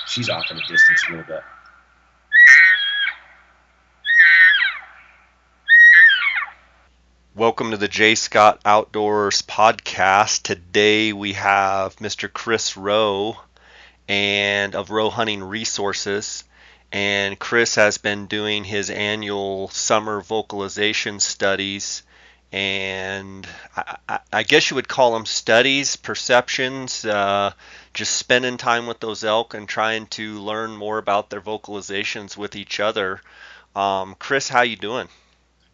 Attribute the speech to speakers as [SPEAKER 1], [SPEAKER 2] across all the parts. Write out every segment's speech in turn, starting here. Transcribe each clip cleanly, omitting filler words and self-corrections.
[SPEAKER 1] She's off in the distance a little bit.
[SPEAKER 2] Welcome to the J. Scott Outdoors podcast. Today we have Mr. Chris Rowe and of Rowe Hunting Resources. And Chris has been doing his annual summer vocalization studies, and I guess you would call them studies, perceptions, just spending time with those elk and trying to learn more about their vocalizations with each other. Chris, how you doing?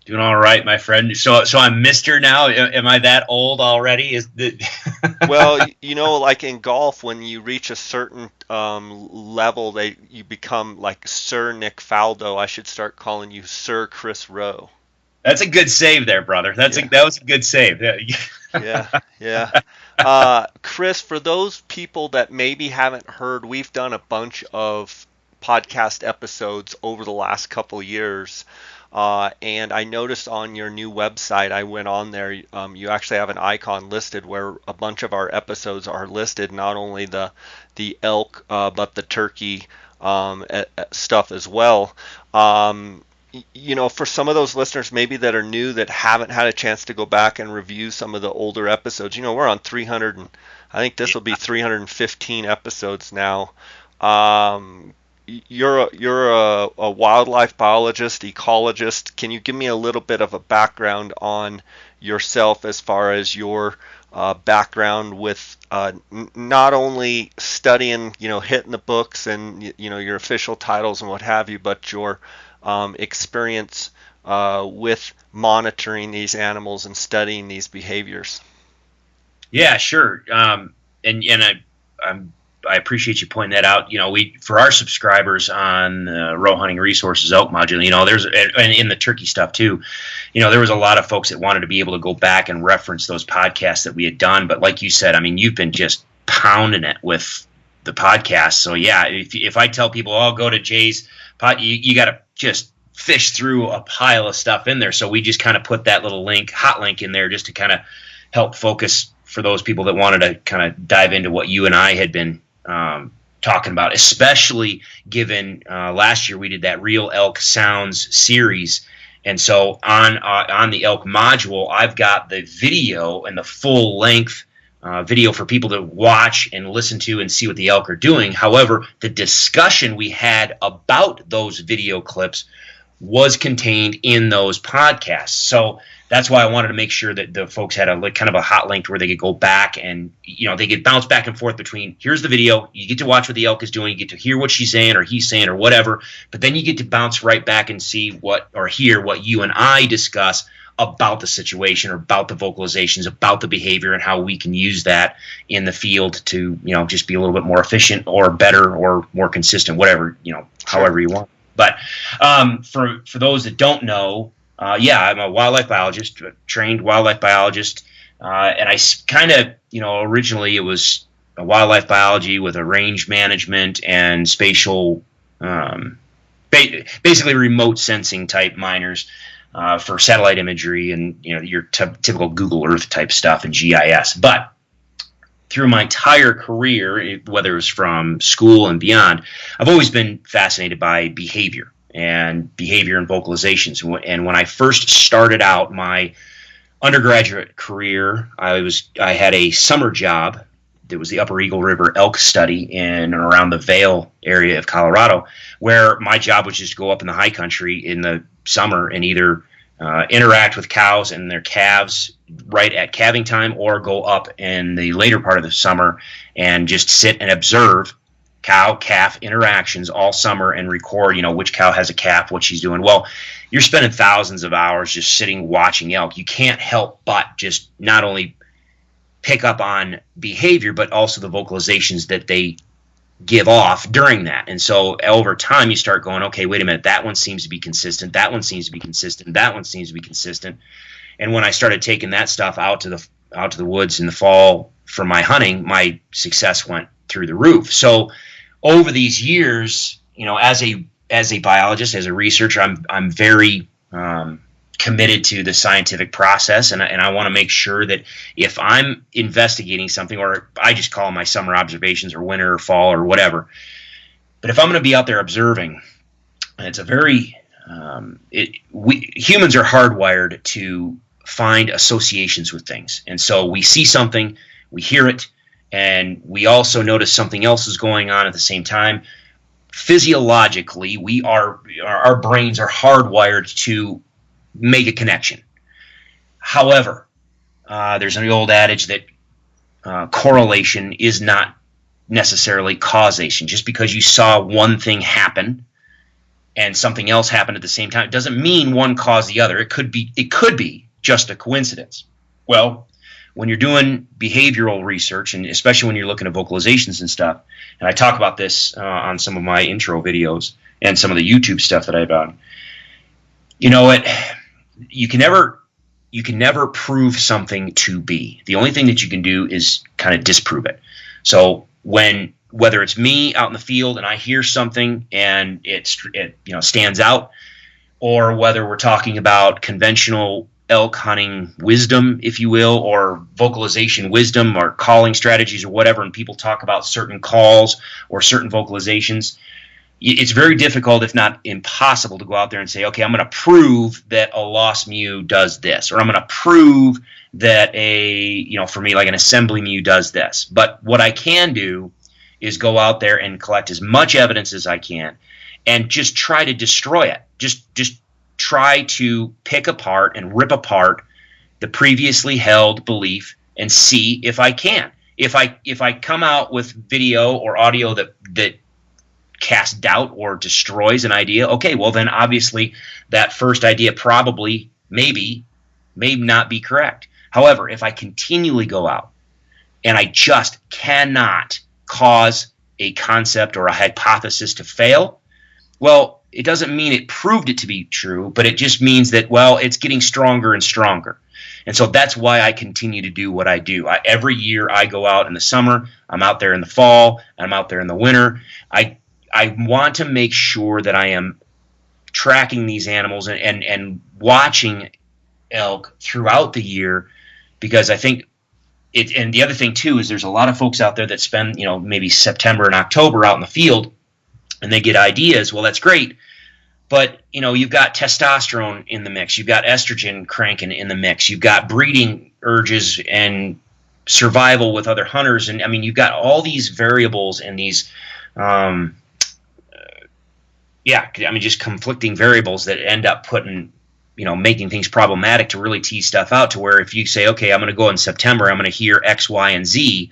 [SPEAKER 1] Doing all right, my friend. So I'm Mister now. Am I that old already?
[SPEAKER 2] Well, like in golf, when you reach a certain level, you become like Sir Nick Faldo. I should start calling you Sir Chris Rowe.
[SPEAKER 1] That's a good save there, brother. That was a good save.
[SPEAKER 2] Yeah. Chris, for those people that maybe haven't heard, we've done a bunch of podcast episodes over the last couple years. And I noticed on your new website, I went on there, you actually have an icon listed where a bunch of our episodes are listed, not only the elk, but the turkey stuff as well. For some of those listeners maybe that are new that haven't had a chance to go back and review some of the older episodes, we're on 300, and I think this will be 315 episodes now. You're a wildlife biologist, ecologist. Can you give me a little bit of a background on yourself as far as your background with not only studying, hitting the books and your official titles and what have you, but your experience with monitoring these animals and studying these behaviors?
[SPEAKER 1] Yeah, sure. I appreciate you pointing that out. For our subscribers on Rowe Hunting Resources elk module, there's and in the turkey stuff too. There was a lot of folks that wanted to be able to go back and reference those podcasts that we had done. But like you said, you've been just pounding it with the podcast. So yeah, if I tell people, "Oh, go to Jay's pod," you got to just fish through a pile of stuff in there. So we just kind of put that little hot link in there just to kind of help focus for those people that wanted to kind of dive into what you and I had been talking about, especially given last year we did that Real Elk Sounds series. And so on the elk module, I've got the video and the full length video for people to watch and listen to and see what the elk are doing. However, the discussion we had about those video clips was contained in those podcasts. So that's why I wanted to make sure that the folks had kind of a hot link where they could go back and, they could bounce back and forth between, here's the video, you get to watch what the elk is doing, you get to hear what she's saying or he's saying or whatever, but then you get to bounce right back and see or hear what you and I discuss about the situation or about the vocalizations, about the behavior, and how we can use that in the field to, just be a little bit more efficient or better or more consistent, whatever, however you want. But for those that don't know, I'm a wildlife biologist, a trained wildlife biologist, and I kind of, originally it was a wildlife biology with a range management and spatial, basically remote sensing type minors for satellite imagery and your typical Google Earth type stuff and GIS. But through my entire career, whether it was from school and beyond, I've always been fascinated by behavior and vocalizations. And when I first started out my undergraduate career, I had a summer job. It was the Upper Eagle River elk study in and around the Vail area of Colorado, where my job was just to go up in the high country in the summer and either interact with cows and their calves right at calving time, or go up in the later part of the summer and just sit and observe cow-calf interactions all summer and record, which cow has a calf, what she's doing. Well, you're spending thousands of hours just sitting watching elk. You can't help but just not only pick up on behavior, but also the vocalizations that they give off during that. And so over time you start going, okay, wait a minute, that one seems to be consistent, that one seems to be consistent, that one seems to be consistent. And when I started taking that stuff out to the woods in the fall for my hunting, my success went through the roof. So over these years, as a biologist, as a researcher, I'm very committed to the scientific process, and I want to make sure that if I'm investigating something, or I just call them my summer observations or winter or fall or whatever, But if I'm going to be out there observing, and it's a very humans are hardwired to find associations with things, and so we see something, we hear it, and we also notice something else is going on at the same time. Physiologically, our brains are hardwired to make a connection. However, there's an old adage that correlation is not necessarily causation. Just because you saw one thing happen and something else happened at the same time, it doesn't mean one caused the other. It could be just a coincidence. Well, when you're doing behavioral research, and especially when you're looking at vocalizations and stuff, and I talk about this on some of my intro videos and some of the YouTube stuff that I've done, you can never prove something to be. The only thing that you can do is kind of disprove it. So whether it's me out in the field and I hear something and it stands out, or whether we're talking about conventional elk hunting wisdom, if you will, or vocalization wisdom or calling strategies or whatever, and people talk about certain calls or certain vocalizations, it's very difficult, if not impossible, to go out there and say, okay, I'm going to prove that a lost mew does this, or I'm going to prove that for me, like an assembly mew does this. But what I can do is go out there and collect as much evidence as I can and just try to destroy it. Just try to pick apart and rip apart the previously held belief and see if I can. If I come out with video or audio that casts doubt or destroys an idea, okay, well then obviously that first idea probably may not be correct. However, if I continually go out and I just cannot cause a concept or a hypothesis to fail, well, it doesn't mean it proved it to be true, but it just means that, well, it's getting stronger and stronger. And so that's why I continue to do what I do. Every year I go out in the summer, I'm out there in the fall, I'm out there in the winter. I want to make sure that I am tracking these animals and watching elk throughout the year, because I think and the other thing too is there's a lot of folks out there that spend maybe September and October out in the field and they get ideas. Well, that's great, but you've got testosterone in the mix, you've got estrogen cranking in the mix, you've got breeding urges and survival with other hunters, and I mean you've got all these variables and these just conflicting variables that end up making things problematic to really tease stuff out, to where if you say, okay, I'm going to go in September, I'm going to hear X, Y, and Z,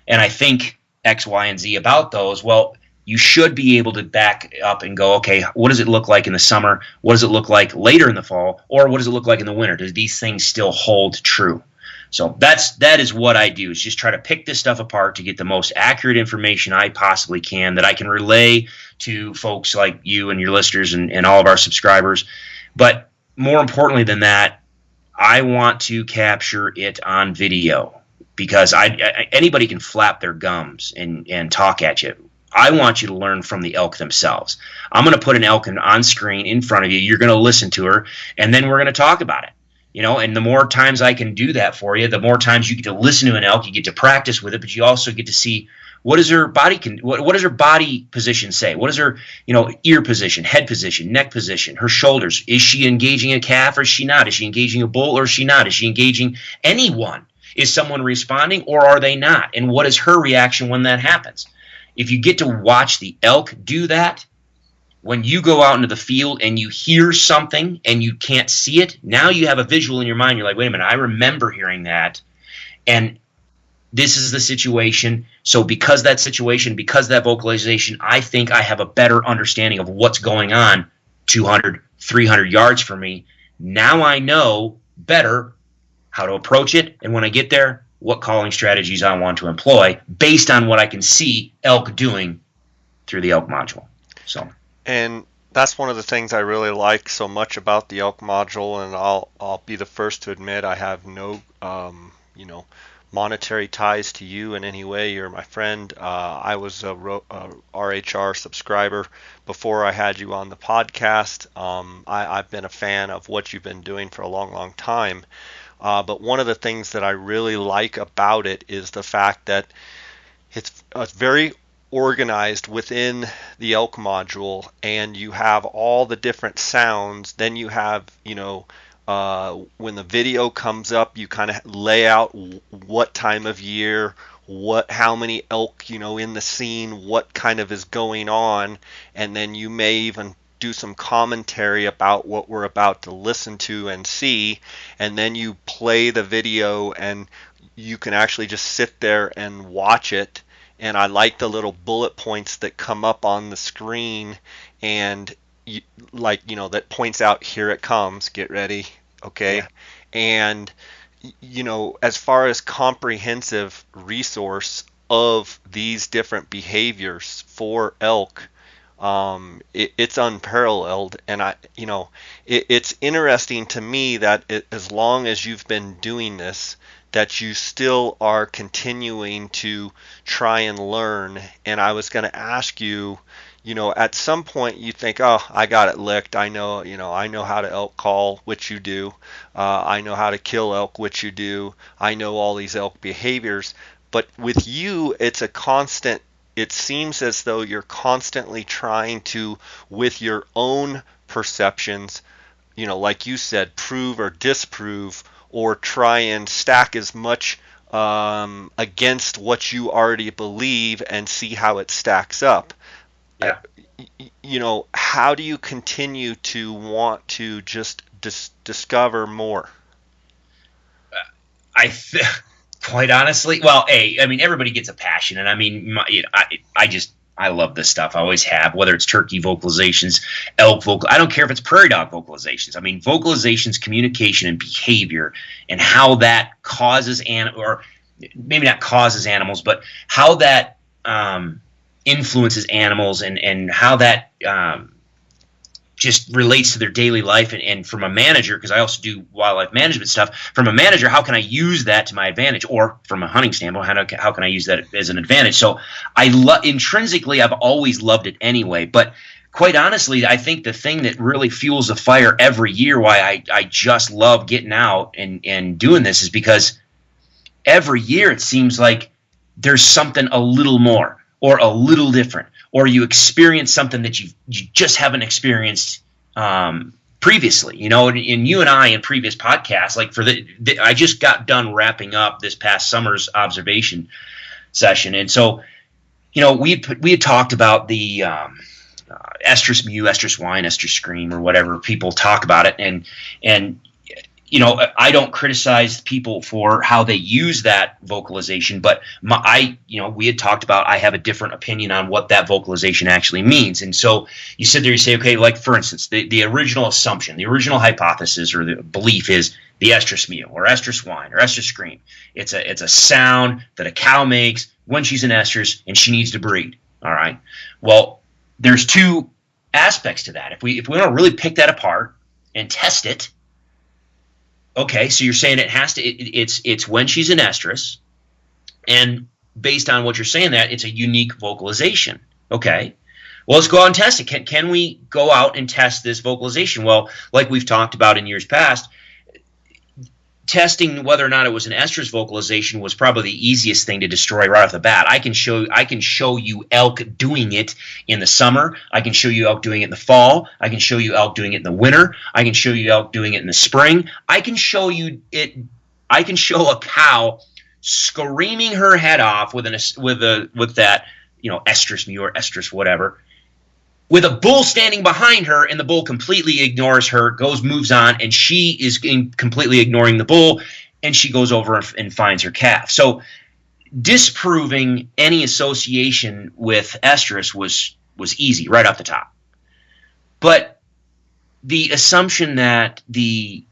[SPEAKER 1] and I think X, Y, and Z about those, well, you should be able to back up and go, okay, what does it look like in the summer? What does it look like later in the fall? Or what does it look like in the winter? Does these things still hold true? So that is what I do, is just try to pick this stuff apart to get the most accurate information I possibly can that I can relay to folks like you and your listeners and all of our subscribers. But more importantly than that, I want to capture it on video, because anybody can flap their gums and talk at you. I want you to learn from the elk themselves. I'm going to put an elk on screen in front of you. You're going to listen to her, and then we're going to talk about it. And the more times I can do that for you, the more times you get to listen to an elk, you get to practice with it, but you also get to see what does her body what does her body position say? What is her ear position, head position, neck position, her shoulders? Is she engaging a calf or is she not? Is she engaging a bull or is she not? Is she engaging anyone? Is someone responding or are they not? And what is her reaction when that happens? If you get to watch the elk do that, when you go out into the field and you hear something and you can't see it, now you have a visual in your mind. You're like, wait a minute, I remember hearing that, and this is the situation. So because that situation, because that vocalization, I think I have a better understanding of what's going on 200, 300 yards from me. Now I know better how to approach it, and when I get there, what calling strategies I want to employ based on what I can see elk doing through the elk module.
[SPEAKER 2] And that's one of the things I really like so much about the elk module, and I'll be the first to admit I have no monetary ties to you in any way. You're my friend. I was a RHR subscriber before I had you on the podcast. I've been a fan of what you've been doing for a long, long time. But one of the things that I really like about it is the fact that it's very organized within the elk module, and you have all the different sounds. Then you have, when the video comes up, you kind of lay out what time of year, how many elk, in the scene, what kind of is going on, and then you may even do some commentary about what we're about to listen to and see, and then you play the video, and you can actually just sit there and watch it. And I like the little bullet points that come up on the screen, and that points out, here it comes, get ready, okay? Yeah. And as far as comprehensive resource of these different behaviors for elk, it's unparalleled. And it's interesting to me that as long as you've been doing this, that you still are continuing to try and learn. And I was going to ask you, at some point you think, oh, I got it licked. I know how to elk call, which you do. I know how to kill elk, which you do. I know all these elk behaviors. But with you, it's a constant. It seems as though you're constantly trying to, with your own perceptions, like you said, prove or disprove, or try and stack as much against what you already believe and see how it stacks up.
[SPEAKER 1] Yeah.
[SPEAKER 2] How do you continue to want to just discover more?
[SPEAKER 1] Quite honestly, well, everybody gets a passion, and I love this stuff. I always have, whether it's turkey vocalizations, elk vocal. I don't care if it's prairie dog vocalizations. Vocalizations, communication, and behavior, and how that causes or maybe not causes animals, but how that influences animals, and how that just relates to their daily life. And from a manager, because I also do wildlife management stuff, from a manager, how can I use that to my advantage? Or from a hunting standpoint, how can I use that as an advantage? So intrinsically, I've always loved it anyway. But quite honestly, I think the thing that really fuels the fire every year, why I just love getting out and doing this, is because every year it seems like there's something a little more or a little different, or you experience something that you just haven't experienced previously. And you and I in previous podcasts, like I just got done wrapping up this past summer's observation session, and so we had talked about the Estrus Mew, Estrus whine, Estrus scream, or whatever people talk about it, and I don't criticize people for how they use that vocalization, but we had talked about, I have a different opinion on what that vocalization actually means. And so you sit there, you say, okay, like for instance, the original assumption, the original hypothesis or the belief is the Estrus Mew or Estrus whine or Estrus scream. It's a sound that a cow makes when she's in estrus and she needs to breed. All right. Well, there's two aspects to that. If we want to really pick that apart and test it, okay, so you're saying it's when she's in estrus, and based on what you're saying, that it's a unique vocalization. Okay, well, let's go out and test it. Can we go out and test this vocalization? Well, like we've talked about in years past, testing whether or not it was an estrus vocalization was probably the easiest thing to destroy right off the bat. I can show you elk doing it in the summer. I can show you elk doing it in the fall. I can show you elk doing it in the winter. I can show you elk doing it in the spring. I can show a cow screaming her head off with that estrus Mew or estrus whatever, with a bull standing behind her, and the bull completely ignores her, moves on, and she is completely ignoring the bull, and she goes over and finds her calf. So disproving any association with estrus was easy right off the top. But the assumption that the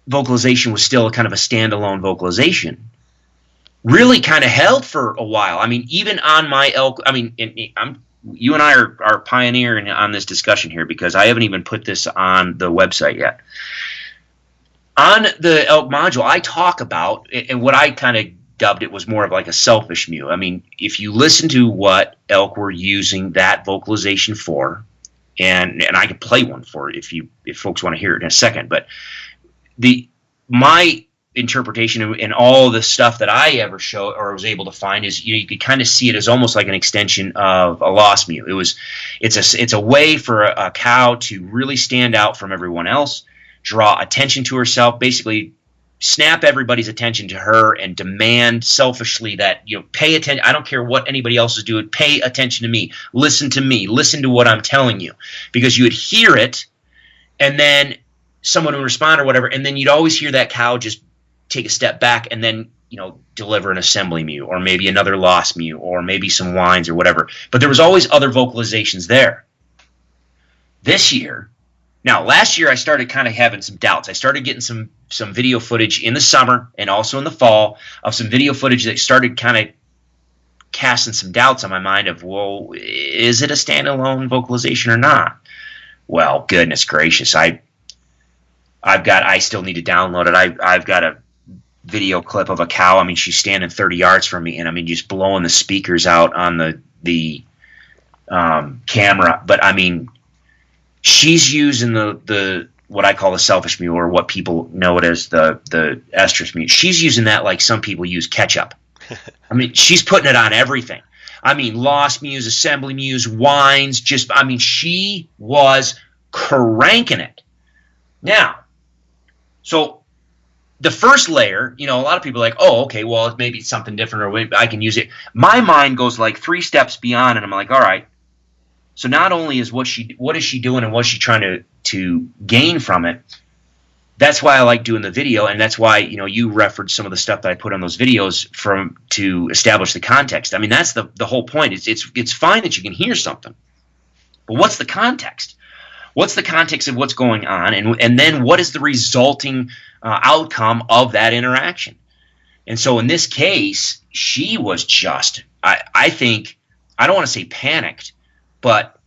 [SPEAKER 1] vocalization was still kind of a standalone vocalization really kind of held for a while. Even on my elk, you and I are pioneering on this discussion here, because I haven't even put this on the website yet. On the elk module, I talk about, and what I kind of dubbed it was more of like a selfish mew. If you listen to what elk were using that vocalization for, and I can play one for it if folks want to hear it in a second, but my interpretation and all the stuff that I ever showed or was able to find is, you could kind of see it as almost like an extension of a lost mew. It's a way for a cow to really stand out from everyone else, draw attention to herself, basically snap everybody's attention to her and demand selfishly that, pay attention. I don't care what anybody else is doing. Pay attention to me. Listen to what I'm telling you, because you would hear it and then someone would respond or whatever. And then you'd always hear that cow just take a step back and then, deliver an assembly mew or maybe another lost mew or maybe some whines or whatever. But there was always other vocalizations there. Last year I started kind of having some doubts. I started getting some video footage in the summer and also in the fall of some video footage that started kind of casting some doubts on my mind of, well, is it a standalone vocalization or not? Well, goodness gracious, I still need to download it. I've got a video clip of a cow. I mean, she's standing 30 yards from me, and I mean, just blowing the speakers out on the camera. But I mean, she's using the what I call the selfish mew, or what people know it as the estrus mew. She's using that like some people use ketchup. I mean, she's putting it on everything. I mean, lost mews, assembly mews, whines. She was cranking it. Now, so the first layer, a lot of people are like, oh, okay, well, maybe it's something different, or maybe I can use it. My mind goes like 3 steps beyond, and I'm like, all right. So not only is what is she doing and what's she trying to gain from it, that's why I like doing the video, and that's why, you referenced some of the stuff that I put on those videos to establish the context. I mean, that's the whole point. It's fine that you can hear something, but what's the context? What's the context of what's going on, and then what is the resulting outcome of that interaction? And so in this case, she was just, I think, I don't want to say panicked, but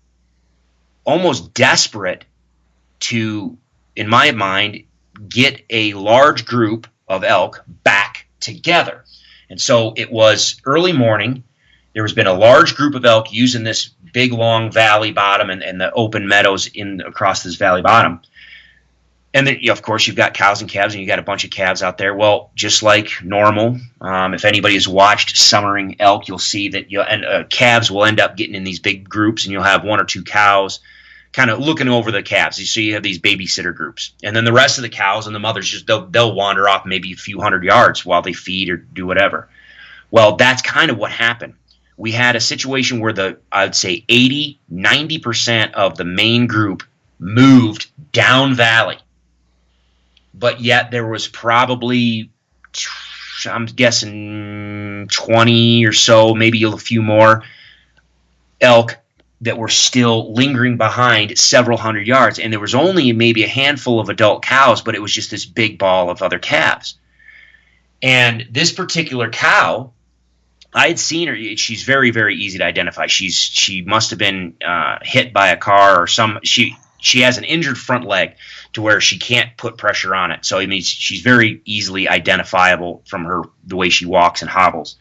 [SPEAKER 1] almost desperate to, in my mind, get a large group of elk back together. And so it was early morning. There has been a large group of elk using this big, long valley bottom and the open meadows across this valley bottom. And then, of course, you've got cows and calves, and you've got a bunch of calves out there. Well, just like normal, if anybody has watched summering elk, you'll see that calves will end up getting in these big groups, and you'll have 1 or 2 cows kind of looking over the calves. So you have these babysitter groups. And then the rest of the cows and the mothers, they'll wander off maybe a few hundred yards while they feed or do whatever. Well, that's kind of what happened. We had a situation where I'd say 80, 90% of the main group moved down valley. But yet there was probably, I'm guessing, 20 or so, maybe a few more elk that were still lingering behind several hundred yards. And there was only maybe a handful of adult cows, but it was just this big ball of other calves. And this particular cow, I had seen her. She's very, very easy to identify. She must have been hit by a car or she has an injured front leg to where she can't put pressure on it. So I mean, she's very easily identifiable from the way she walks and hobbles.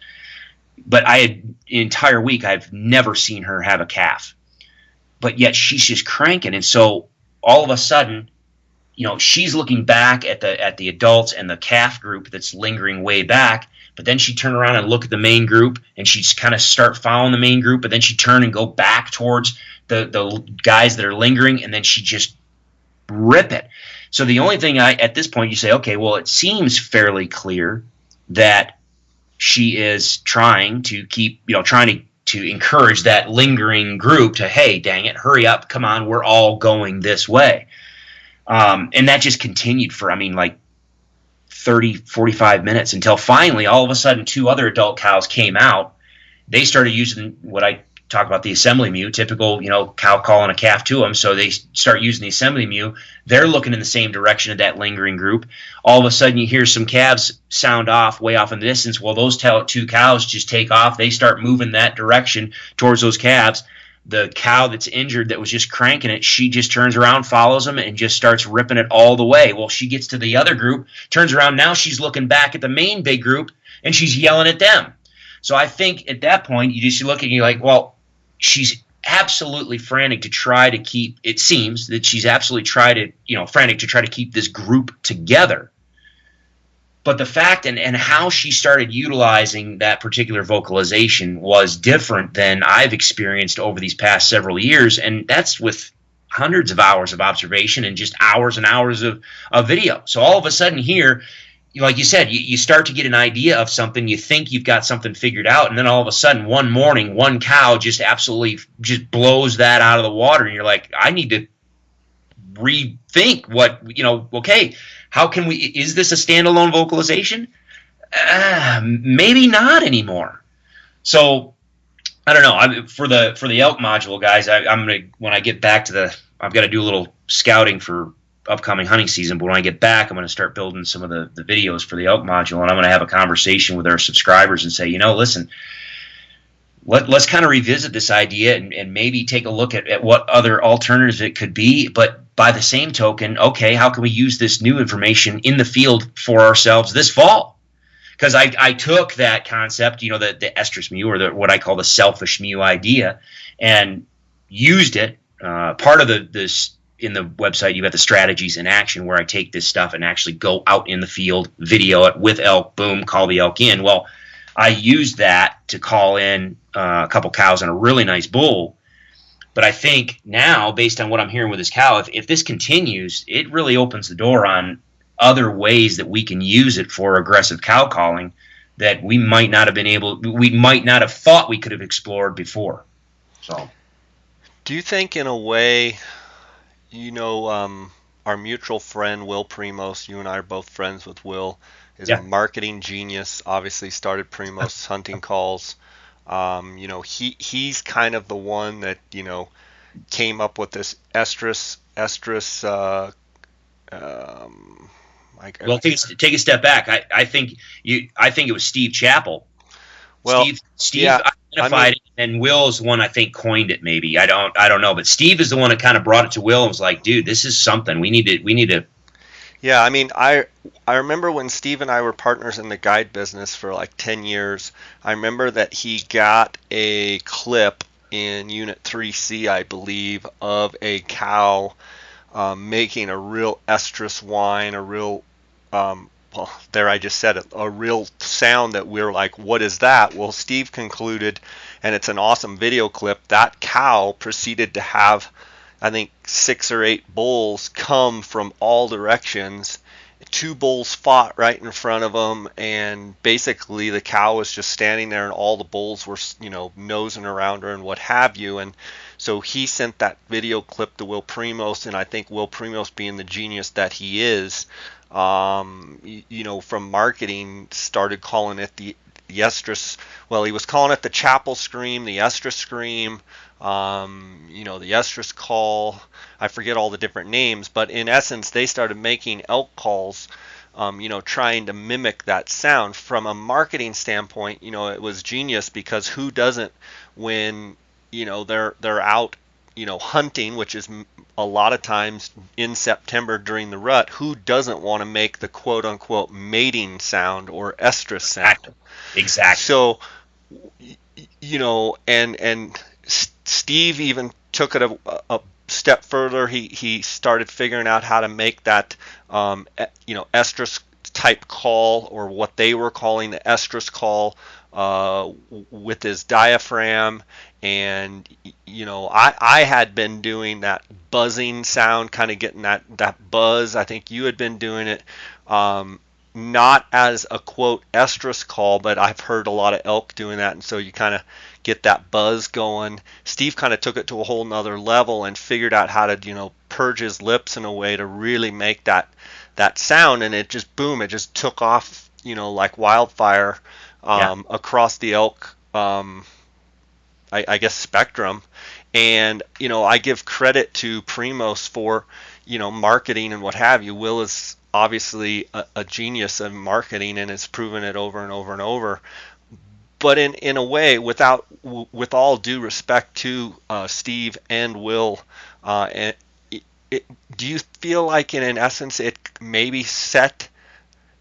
[SPEAKER 1] But an entire week, I've never seen her have a calf. But yet she's just cranking. And so all of a sudden, she's looking back at the adults and the calf group that's lingering way back. But then she'd turn around and look at the main group, and she'd kind of start following the main group, but then she'd turn and go back towards the guys that are lingering, and then she'd just rip it. So the only thing at this point, you say, okay, well, it seems fairly clear that she is trying to keep, trying to encourage that lingering group to, hey, dang it, hurry up, come on, we're all going this way. And that just continued for, 30, 45 minutes until finally, all of a sudden, 2 other adult cows came out. They started using what I talk about, the assembly mew, typical, cow calling a calf to them. So they start using the assembly mew. They're looking in the same direction of that lingering group. All of a sudden, you hear some calves sound off way off in the distance. Well, those 2 cows just take off. They start moving that direction towards those calves. The cow that's injured that was just cranking it, she just turns around, follows them, and just starts ripping it all the way. Well, she gets to the other group, turns around. Now she's looking back at the main big group, and she's yelling at them. So I think at that point, you just look at you like, well, she's absolutely frantic to try to keep, it seems that she's absolutely frantic to try to keep this group together. but the fact and how she started utilizing that particular vocalization was different than I've experienced over these past several years, and that's with hundreds of hours of observation and just hours and hours of video. So all of a sudden here, like you said, you start to get an idea of something, you think you've got something figured out, and then all of a sudden one morning, one cow just absolutely just blows that out of the water, and you're like, I need to rethink what, okay, how can we, is this a standalone vocalization? Maybe not anymore. So I don't know. For the elk module, guys, I'm gonna, when I get back to I've got to do a little scouting for upcoming hunting season. But when I get back, I'm going to start building some of the videos for the elk module, and I'm going to have a conversation with our subscribers and say, listen, let's kind of revisit this idea and maybe take a look at what other alternatives it could be. But by the same token, okay, how can we use this new information in the field for ourselves this fall? Because I took that concept, the estrus mew, or what I call the selfish mew idea, and used it. Part of this in the website, you got the strategies in action, where I take this stuff and actually go out in the field, video it with elk, boom, call the elk in. Well, I used that to call in a couple cows and a really nice bull. But I think now, based on what I'm hearing with this cow, if this continues, it really opens the door on other ways that we can use it for aggressive cow calling that we might not have thought we could have explored before. So,
[SPEAKER 2] do you think, in a way, our mutual friend Will Primos, you and I are both friends with Will, is a marketing genius, obviously started Primos Hunting Calls. He's kind of the one that, came up with this Estrus.
[SPEAKER 1] Well, take a step back. I think it was Steve Chappell.
[SPEAKER 2] Well,
[SPEAKER 1] Steve identified it, and Will's the one I think coined it. Maybe I don't know, but Steve is the one that kind of brought it to Will and was like, "Dude, this is something we need to."
[SPEAKER 2] Yeah, I mean, I remember when Steve and I were partners in the guide business for like 10 years. I remember that he got a clip in Unit 3C, I believe, of a cow making a real estrus whine, a real well, there I just said it, a real sound that we're like, what is that? Well, Steve concluded, and it's an awesome video clip, that cow proceeded to have, I think, 6 or 8 bulls come from all directions. 2 bulls fought right in front of them, and basically the cow was just standing there, and all the bulls were, nosing around her and what have you. And so he sent that video clip to Will Primos, and I think Will Primos, being the genius that he is, from marketing, started calling it the estrus. Well, he was calling it the Chappell Scream, the Estrus Scream, the estrus call. I forget all the different names, but in essence, they started making elk calls, trying to mimic that sound. From a marketing standpoint, it was genius, because who doesn't, when they're out hunting, which is a lot of times in September during the rut, who doesn't want to make the quote unquote mating sound or estrus sound?
[SPEAKER 1] Exactly.
[SPEAKER 2] So, and Steve even took it a step further. He started figuring out how to make that, estrus type call, or what they were calling the estrus call, with his diaphragm. And I had been doing that buzzing sound, kind of getting that buzz. I think you had been doing it, not as a quote estrus call, but I've heard a lot of elk doing that, and so you kind of get that buzz going. Steve kind of took it to a whole nother level and figured out how to purge his lips in a way to really make that sound, and it just boom, it just took off like wildfire across the elk I guess spectrum. And I give credit to Primos for marketing and what have you. Will is obviously a genius in marketing and has proven it over and over and over. But in a way, with all due respect to Steve and Will, do you feel like in essence it maybe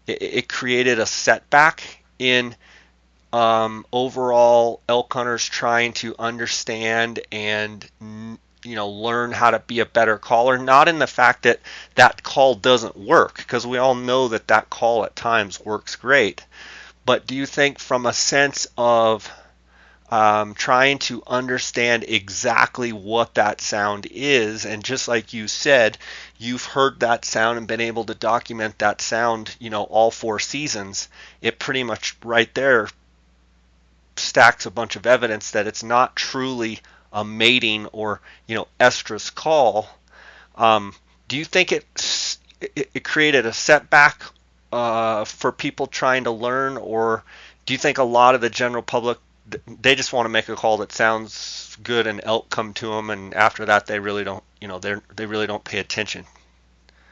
[SPEAKER 2] it created a setback in overall elk hunters trying to understand and learn how to be a better caller, not in the fact that that call doesn't work, because we all know that that call at times works great. But do you think from a sense of trying to understand exactly what that sound is, and just like you said, you've heard that sound and been able to document that sound, all 4 seasons, it pretty much right there stacks a bunch of evidence that it's not truly a mating or estrus call. Do you think it created a setback for people trying to learn, or do you think a lot of the general public, they just want to make a call that sounds good and elk come to them, and after that they really don't they really don't pay attention?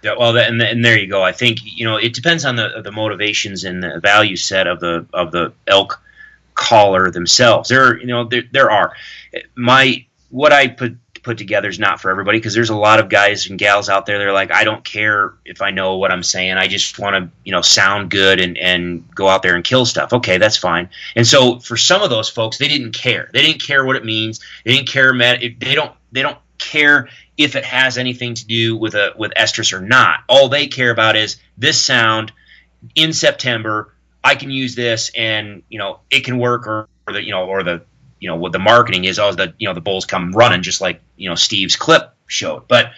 [SPEAKER 1] Yeah, well, and there you go. I think it depends on the motivations and the value set of the elk caller themselves. There are what I put together is not for everybody, because there's a lot of guys and gals out there that are like, I don't care if I know what I'm saying, I just want to sound good and go out there and kill stuff. Okay, that's fine. And so for some of those folks, they didn't care what it means. They didn't care. They don't care if it has anything to do with estrus or not. All they care about is this sound in September. I can use this, and it can work, or what the marketing is, the bulls come running, just like Steve's clip showed. But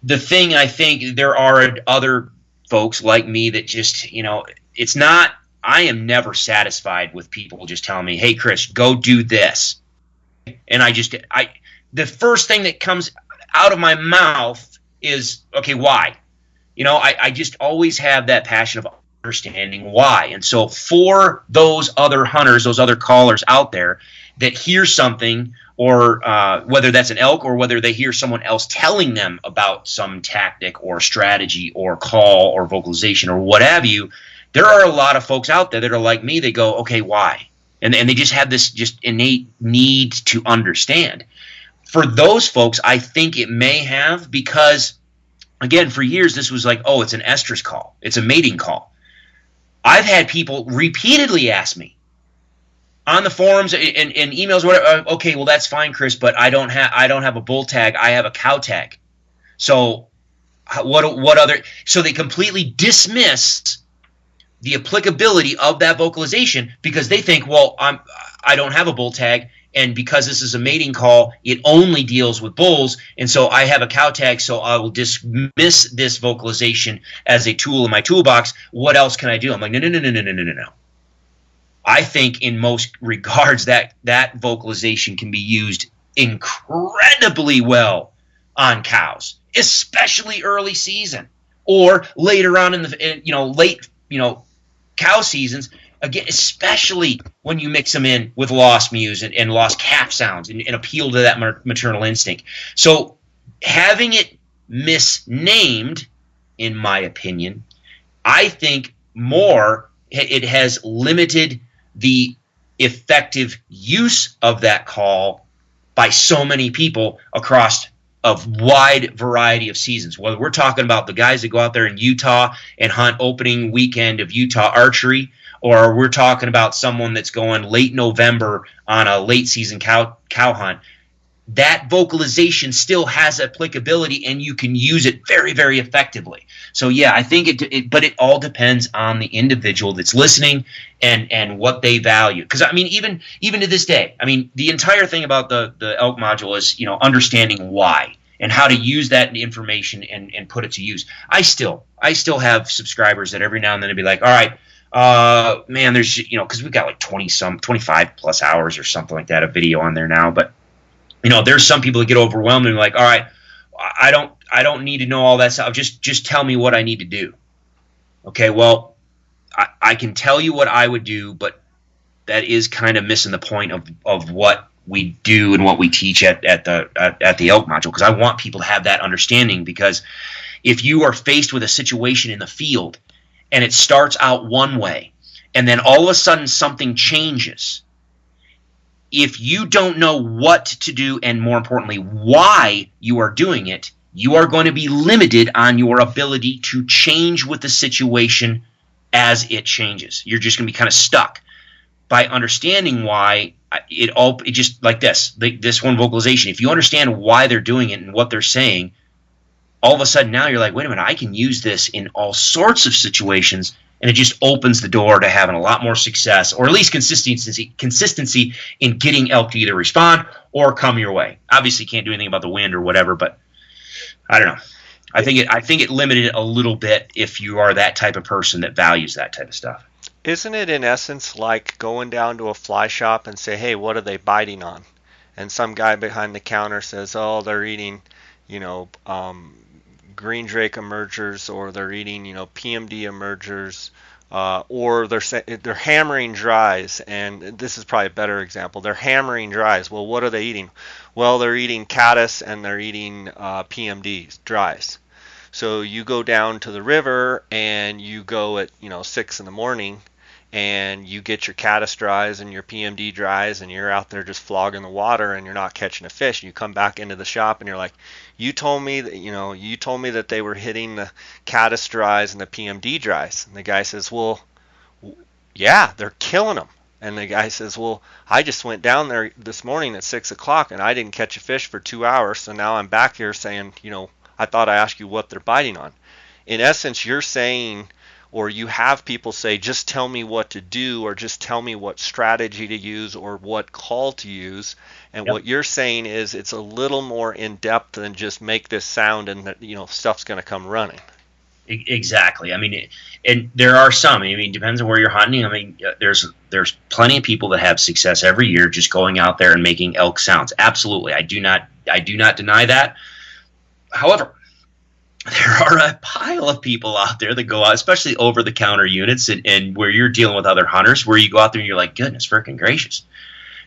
[SPEAKER 1] the thing, I think there are other folks like me that just it's not. I am never satisfied with people just telling me, "Hey, Chris, go do this," and the first thing that comes out of my mouth is, "Okay, why?" I just always have that passion of understanding why. And so for those other hunters, those other callers out there that hear something, or whether that's an elk, or whether they hear someone else telling them about some tactic or strategy or call or vocalization or what have you, there are a lot of folks out there that are like me. They go, okay, why? And they just have this just innate need to understand. For those folks, I think it may have, because again, for years this was like, oh, it's an estrus call, it's a mating call. I've had people repeatedly ask me on the forums and emails, whatever, okay, well, that's fine, Chris, but I don't have a bull tag, I have a cow tag. So what other? So they completely dismiss the applicability of that vocalization, because they think, well, I don't have a bull tag, and because this is a mating call, it only deals with bulls, and so I have a cow tag, so I will dismiss this vocalization as a tool in my toolbox. What else can I do? I'm like, no. I think in most regards that vocalization can be used incredibly well on cows, especially early season or later on in the late cow seasons. Again, especially when you mix them in with lost mews and lost calf sounds and appeal to that maternal instinct. So having it misnamed, in my opinion, I think more it has limited the effective use of that call by so many people across a wide variety of seasons. Whether we're talking about the guys that go out there in Utah and hunt opening weekend of Utah archery, or we're talking about someone that's going late November on a late season cow hunt, that vocalization still has applicability, and you can use it very, very effectively. So yeah, I think but it all depends on the individual that's listening and what they value. Because I mean, even to this day, I mean, the entire thing about the elk module is understanding why and how to use that information and put it to use. I still have subscribers that every now and then be like, all right, man, there's because we've got like 25 plus hours or something like that of video on there now, but there's some people that get overwhelmed and like, all right, I don't need to know all that stuff, just tell me what I need to do. Okay, well, I can tell you what I would do, but that is kind of missing the point of what we do and what we teach at the elk module, because I want people to have that understanding. Because if you are faced with a situation in the field and it starts out one way, and then all of a sudden something changes, if you don't know what to do, and more importantly, why you are doing it, you are going to be limited on your ability to change with the situation as it changes. You're just going to be kind of stuck. by understanding why it just like this one vocalization. If you understand why they're doing it and what they're saying, all of a sudden now you're like, wait a minute, I can use this in all sorts of situations, and it just opens the door to having a lot more success, or at least consistency in getting elk to either respond or come your way. Obviously, can't do anything about the wind or whatever, but I don't know. I think it limited it a little bit if you are that type of person that values that type of stuff.
[SPEAKER 2] Isn't it in essence like going down to a fly shop and say, hey, what are they biting on? And some guy behind the counter says, oh, they're eating, green drake emergers, or they're eating, PMD emergers, or they're hammering dries. And this is probably a better example. They're hammering dries. Well, what are they eating? Well, they're eating caddis and they're eating PMD dries. So you go down to the river and you go at 6 in the morning and you get your caddis dries and your PMD dries, and you're out there just flogging the water and you're not catching a fish. And you come back into the shop and you're like, you told me that they were hitting the caddis dries and the PMD dries. And the guy says, well, yeah, they're killing them. And the guy says, well, I just went down there this morning at 6 o'clock and I didn't catch a fish for 2 hours. So now I'm back here saying, I thought I asked you what they're biting on. In essence, you're saying, or you have people say, just tell me what to do, or just tell me what strategy to use or what call to use. And What you're saying is it's a little more in depth than just make this sound and that, stuff's going to come running.
[SPEAKER 1] Exactly. I mean, and there are some. I mean, it depends on where you're hunting. I mean, there's plenty of people that have success every year just going out there and making elk sounds. Absolutely, I do not deny that. However, there are a pile of people out there that go out, especially over-the-counter units, and where you're dealing with other hunters, where you go out there and you're like, goodness freaking gracious.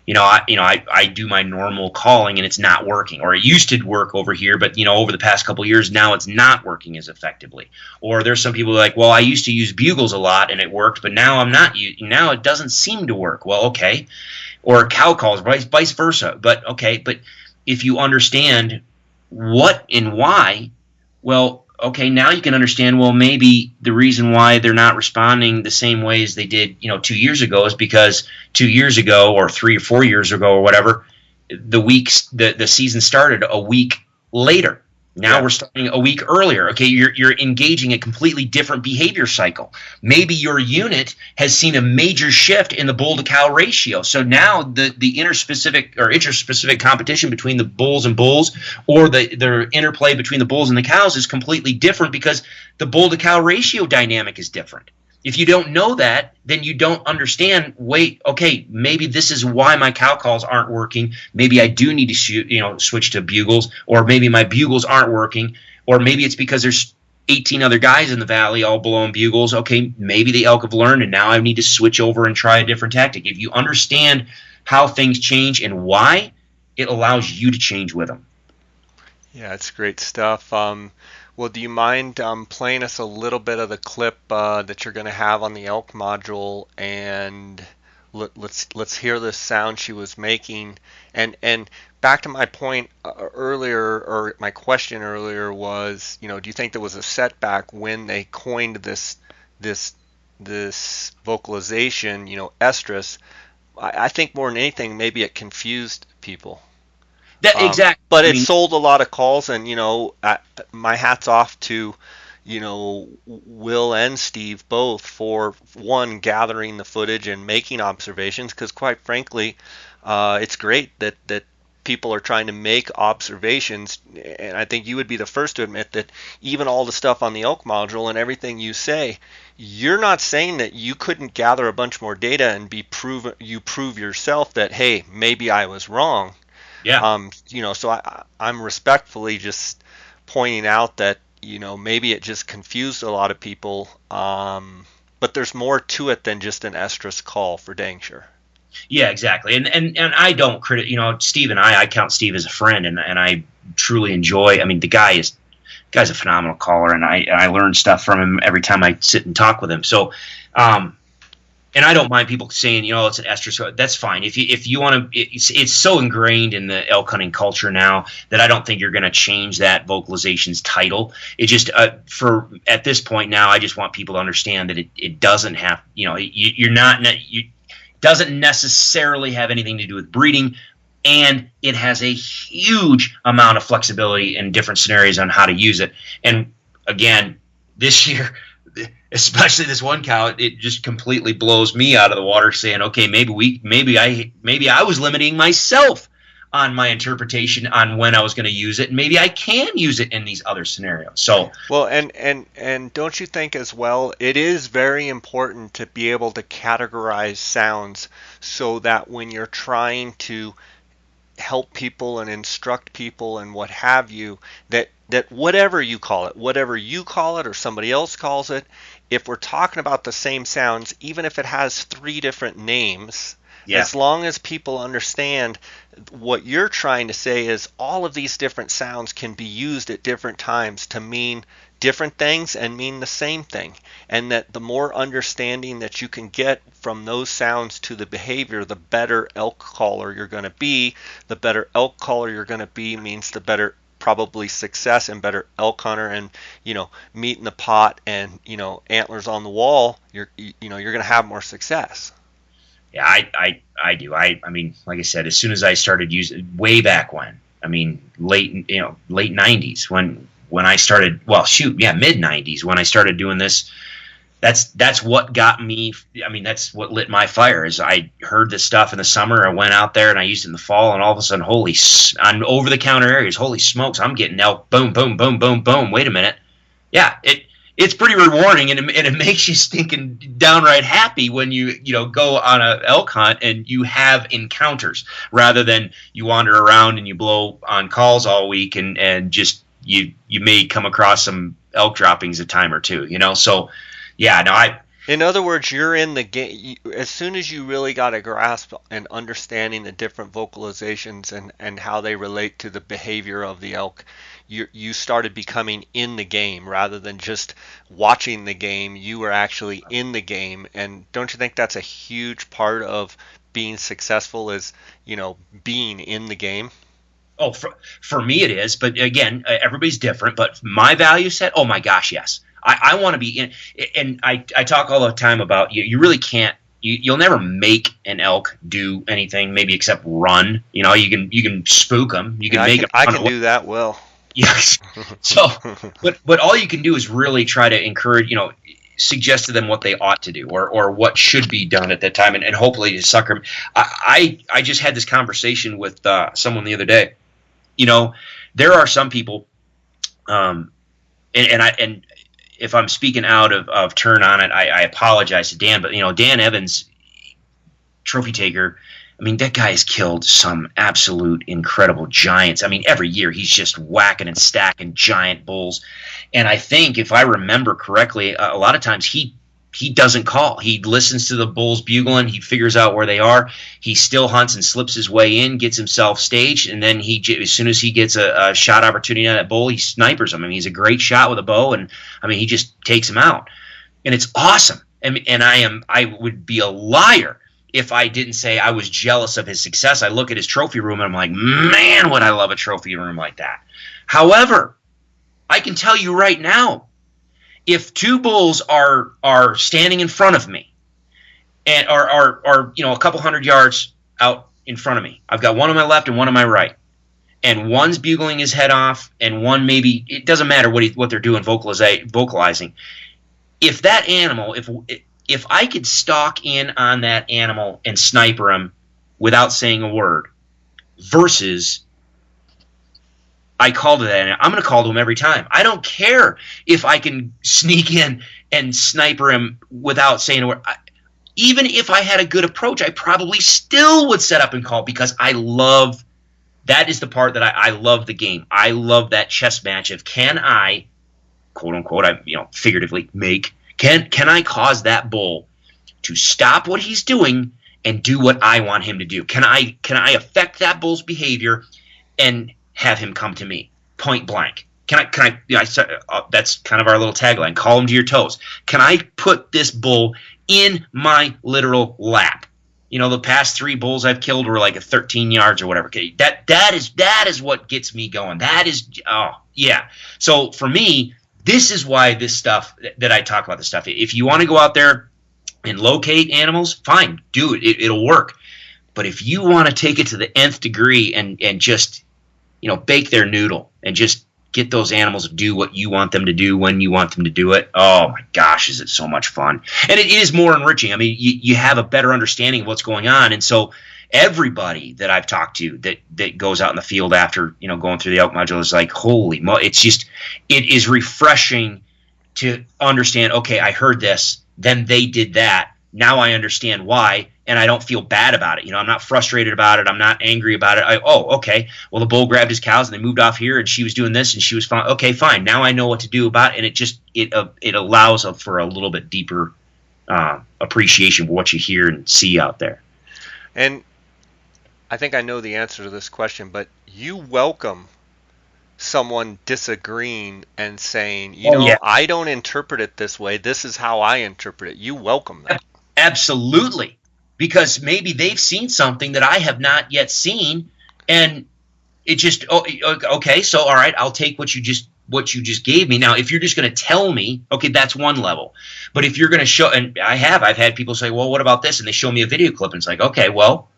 [SPEAKER 1] I do my normal calling and it's not working, or it used to work over here, but over the past couple of years now it's not working as effectively. Or there's some people like, well, I used to use bugles a lot and it worked, but now now it doesn't seem to work. Well, okay. Or cow calls, vice versa. But okay, but if you understand what and why, well, okay, now you can understand, well, maybe the reason why they're not responding the same way as they did, 2 years ago is because 2 years ago or 3 or 4 years ago or whatever, the season started a week later. Now we're starting a week earlier. Okay, you're engaging a completely different behavior cycle. Maybe your unit has seen a major shift in the bull to cow ratio. So now the interspecific competition between the bulls and bulls, or the interplay between the bulls and the cows, is completely different because the bull to cow ratio dynamic is different. If you don't know that, then you don't understand, wait, okay, maybe this is why my cow calls aren't working. Maybe I do need to switch to bugles, or maybe my bugles aren't working, or maybe it's because there's 18 other guys in the valley all blowing bugles. Okay, maybe the elk have learned and now I need to switch over and try a different tactic. If you understand how things change and why, it allows you to change with them.
[SPEAKER 2] Yeah, it's great stuff. Well, do you mind playing us a little bit of the clip that you're going to have on the elk module, and let's hear the sound she was making. And back to my point earlier, or my question earlier was, do you think there was a setback when they coined this vocalization, Estrus? I think more than anything, maybe it confused people.
[SPEAKER 1] Exactly.
[SPEAKER 2] But it sold a lot of calls, and my hat's off to Will and Steve both for one, gathering the footage and making observations, because quite frankly, it's great that people are trying to make observations, and I think you would be the first to admit that even all the stuff on the elk module and everything you say, you're not saying that you couldn't gather a bunch more data and prove yourself that, hey, maybe I was wrong.
[SPEAKER 1] Yeah.
[SPEAKER 2] So I'm respectfully just pointing out that, maybe it just confused a lot of people. But there's more to it than just an Estrus call, for dang sure.
[SPEAKER 1] Yeah, exactly. And I don't Steve and I count Steve as a friend, and I truly enjoy. I mean, the guy's a phenomenal caller, and I learn stuff from him every time I sit and talk with him. So, and I don't mind people saying, it's an Estrus. That's fine. If you want to, it's so ingrained in the elk hunting culture now that I don't think you're going to change that vocalization's title. It just at this point now, I just want people to understand that it doesn't have, you're not. Doesn't necessarily have anything to do with breeding, and it has a huge amount of flexibility in different scenarios on how to use it. And again, this year, especially this one cow, it just completely blows me out of the water, saying, okay, maybe I was limiting myself on my interpretation on when I was going to use it, and maybe I can use it in these other scenarios. So,
[SPEAKER 2] well, and don't you think as well, it is very important to be able to categorize sounds so that when you're trying to help people and instruct people and what have you, that whatever you call it or somebody else calls it, if we're talking about the same sounds, even if it has 3 different names, as long as people understand what you're trying to say is all of these different sounds can be used at different times to mean different things and mean the same thing, and that the more understanding that you can get from those sounds to the behavior, the better elk caller you're going to be. The better elk caller you're going to be means the better probably success and better elk hunter, and meat in the pot and antlers on the wall. You're going to have more success.
[SPEAKER 1] Yeah, I do. I mean, like I said, as soon as I started using, way back when, I mean, late 90s when I started, mid 90s when I started doing this. That's what got me. I mean, that's what lit my fire. Is I heard this stuff in the summer. I went out there and I used it in the fall, and all of a sudden, on over the counter areas, holy smokes, I'm getting elk. Boom, boom, boom, boom, boom. Wait a minute. Yeah, it's pretty rewarding, and it makes you stinking downright happy when you go on a elk hunt and you have encounters rather than you wander around and you blow on calls all week and just you may come across some elk droppings a time or two. So. Yeah, no,
[SPEAKER 2] in other words, you're in the game as soon as you really got a grasp and understanding the different vocalizations and how they relate to the behavior of the elk. You started becoming in the game rather than just watching the game. You were actually in the game, and don't you think that's a huge part of being successful? Is being in the game.
[SPEAKER 1] Oh, for me it is, but again, everybody's different. But my value set, oh my gosh, yes. I want to be in, and I talk all the time about you really can't, you'll never make an elk do anything maybe except run. You can spook them. You can make them.
[SPEAKER 2] I can do that well.
[SPEAKER 1] Yes. So, but all you can do is really try to encourage, suggest to them what they ought to do or what should be done at that time, and hopefully to sucker them. I just had this conversation with someone the other day. There are some people, and if I'm speaking out of turn on it, I apologize to Dan, but Dan Evans, trophy taker, I mean, that guy has killed some absolute incredible giants. I mean, every year he's just whacking and stacking giant bulls. And I think if I remember correctly, a lot of times he doesn't call. He listens to the bulls bugling. He figures out where they are. He still hunts and slips his way in, gets himself staged, and then as soon as he gets a shot opportunity on that bull, he snipers him. I mean, he's a great shot with a bow, and I mean, he just takes him out, and it's awesome. And I would be a liar if I didn't say I was jealous of his success. I look at his trophy room and I'm like, man, would I love a trophy room like that. However, I can tell you right now, if 2 bulls are standing in front of me and are a couple hundred yards out in front of me, I've got one on my left and one on my right, and one's bugling his head off, and one maybe, it doesn't matter what they're doing vocalizing. If that animal, if I could stalk in on that animal and sniper him without saying a word, versus I call to that animal, I'm going to call to him every time. I don't care if I can sneak in and sniper him without saying a word. Even if I had a good approach, I probably still would set up and call, because that is the part that I love the game. I love that chess match of, can I, quote unquote, figuratively can I cause that bull to stop what he's doing and do what I want him to do? Can I affect that bull's behavior and have him come to me point blank? Can I that's kind of our little tagline, call him to your toes. Can I put this bull in my literal lap? The past 3 bulls I've killed were like 13 yards or whatever. Okay, that is what gets me going. That is, oh yeah. So for me, this is why this stuff that I talk about, this stuff, if you want to go out there and locate animals, fine, do it. It'll work. But if you want to take it to the nth degree and just, bake their noodle and just get those animals to do what you want them to do when you want them to do it, oh my gosh, is it so much fun. And it is more enriching. I mean, you have a better understanding of what's going on. And so everybody that I've talked to that goes out in the field after, going through the elk module is like, it is refreshing to understand, okay, I heard this, then they did that. Now I understand why, and I don't feel bad about it. I'm not frustrated about it. I'm not angry about it. Okay. Well, the bull grabbed his cows and they moved off here, and she was doing this, and she was fine. Okay, fine. Now I know what to do about it, and it allows for a little bit deeper appreciation for what you hear and see out there.
[SPEAKER 2] And I think I know the answer to this question, but you welcome someone disagreeing and saying, yeah, I don't interpret it this way. This is how I interpret it. You welcome that.
[SPEAKER 1] Absolutely. Because maybe they've seen something that I have not yet seen, and it just, okay, so all right, I'll take what you just gave me. Now, if you're just going to tell me, okay, that's one level. But if you're going to show, and I've had people say, well, what about this? And they show me a video clip, and it's like, okay, well,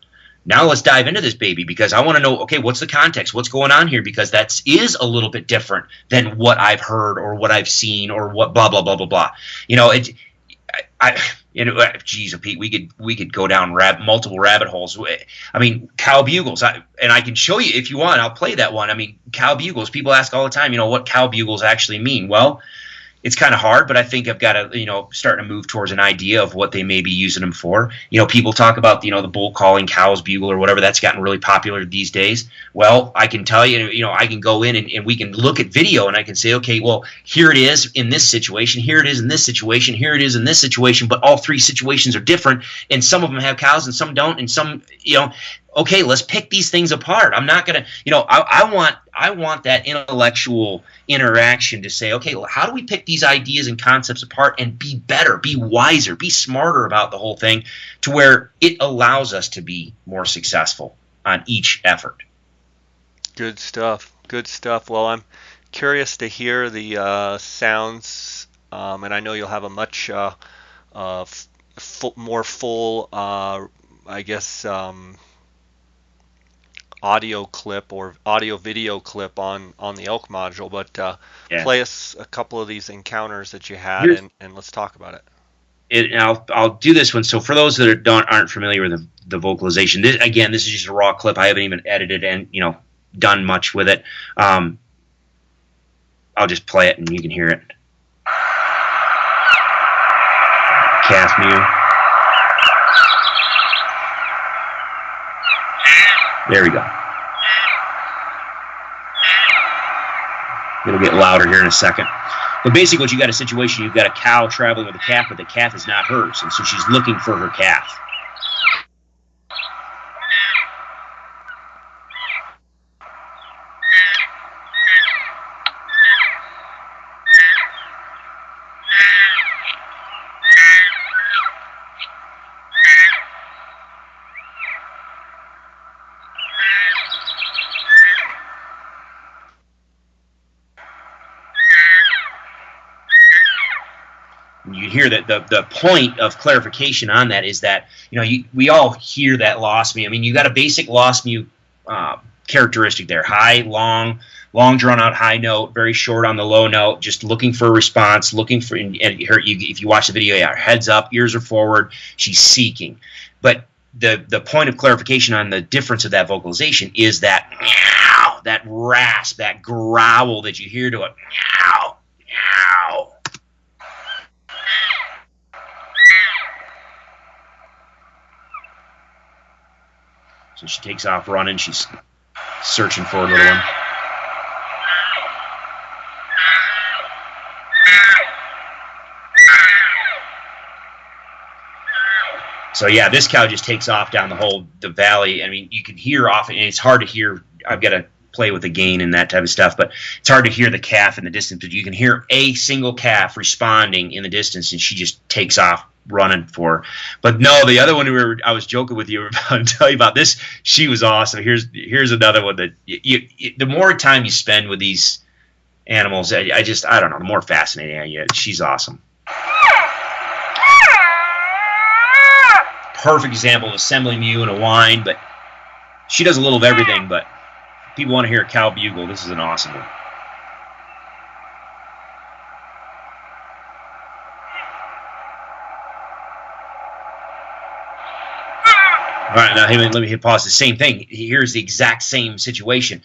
[SPEAKER 1] now let's dive into this baby, because I want to know, okay, what's the context? What's going on here? Because that is a little bit different than what I've heard or what I've seen or what blah, blah, blah, blah, blah. Geez, Pete, we could go down multiple rabbit holes. I mean, cow bugles, and I can show you if you want. I'll play that one. I mean, cow bugles. People ask all the time, what cow bugles actually mean. Well, it's kind of hard, but I think I've got to, start to move towards an idea of what they may be using them for. People talk about, the bull calling cow's bugle or whatever. That's gotten really popular these days. Well, I can tell you, I can go in and we can look at video, and I can say, okay, well, here it is in this situation. Here it is in this situation. Here it is in this situation. But all three situations are different, and some of them have cows and some don't, and some, okay, let's pick these things apart. I'm not going to, I want that intellectual interaction to say, okay, well, how do we pick these ideas and concepts apart and be better, be wiser, be smarter about the whole thing, to where it allows us to be more successful on each effort.
[SPEAKER 2] Good stuff. Good stuff. Well, I'm curious to hear the sounds, and I know you'll have a much more full, I guess, audio clip or audio video clip on the elk module, but play us a couple of these encounters that you had, and let's talk about it.
[SPEAKER 1] I'll do this one. So for those that aren't familiar with the vocalization, this is just a raw clip. I haven't even edited and done much with it. I'll just play it and you can hear it. Calf mew. There we go. It'll get louder here in a second. But basically what you got a situation, you've got a cow traveling with a calf, but the calf is not hers, and so she's looking for her calf. You hear that the point of clarification on that is that we all hear that lost mew. I mean, you got a basic lost mew characteristic there: high, long drawn out high note, very short on the low note, just looking for a response, looking for. And if you watch the video, her heads up, ears are forward, she's seeking. But the point of clarification on the difference of that vocalization is that meow, that rasp, that growl that you hear to it, meow, meow. So she takes off running. She's searching for a little one. So yeah, this cow just takes off down the valley. I mean, you can hear off, and it's hard to hear. I've got to play with the gain and that type of stuff, but it's hard to hear the calf in the distance. But you can hear a single calf responding in the distance, and she just takes off running for her. But no, the other one I was joking with you about, tell you about this. She was awesome. Here's another one that the more time you spend with these animals, I don't know, the more fascinating I get. She's awesome. perfect example of assembly mew and a whine, but she does a little of everything. But if people want to hear a cow bugle, this is an awesome one. All right, now let me hit pause. The same thing. Here's the exact same situation.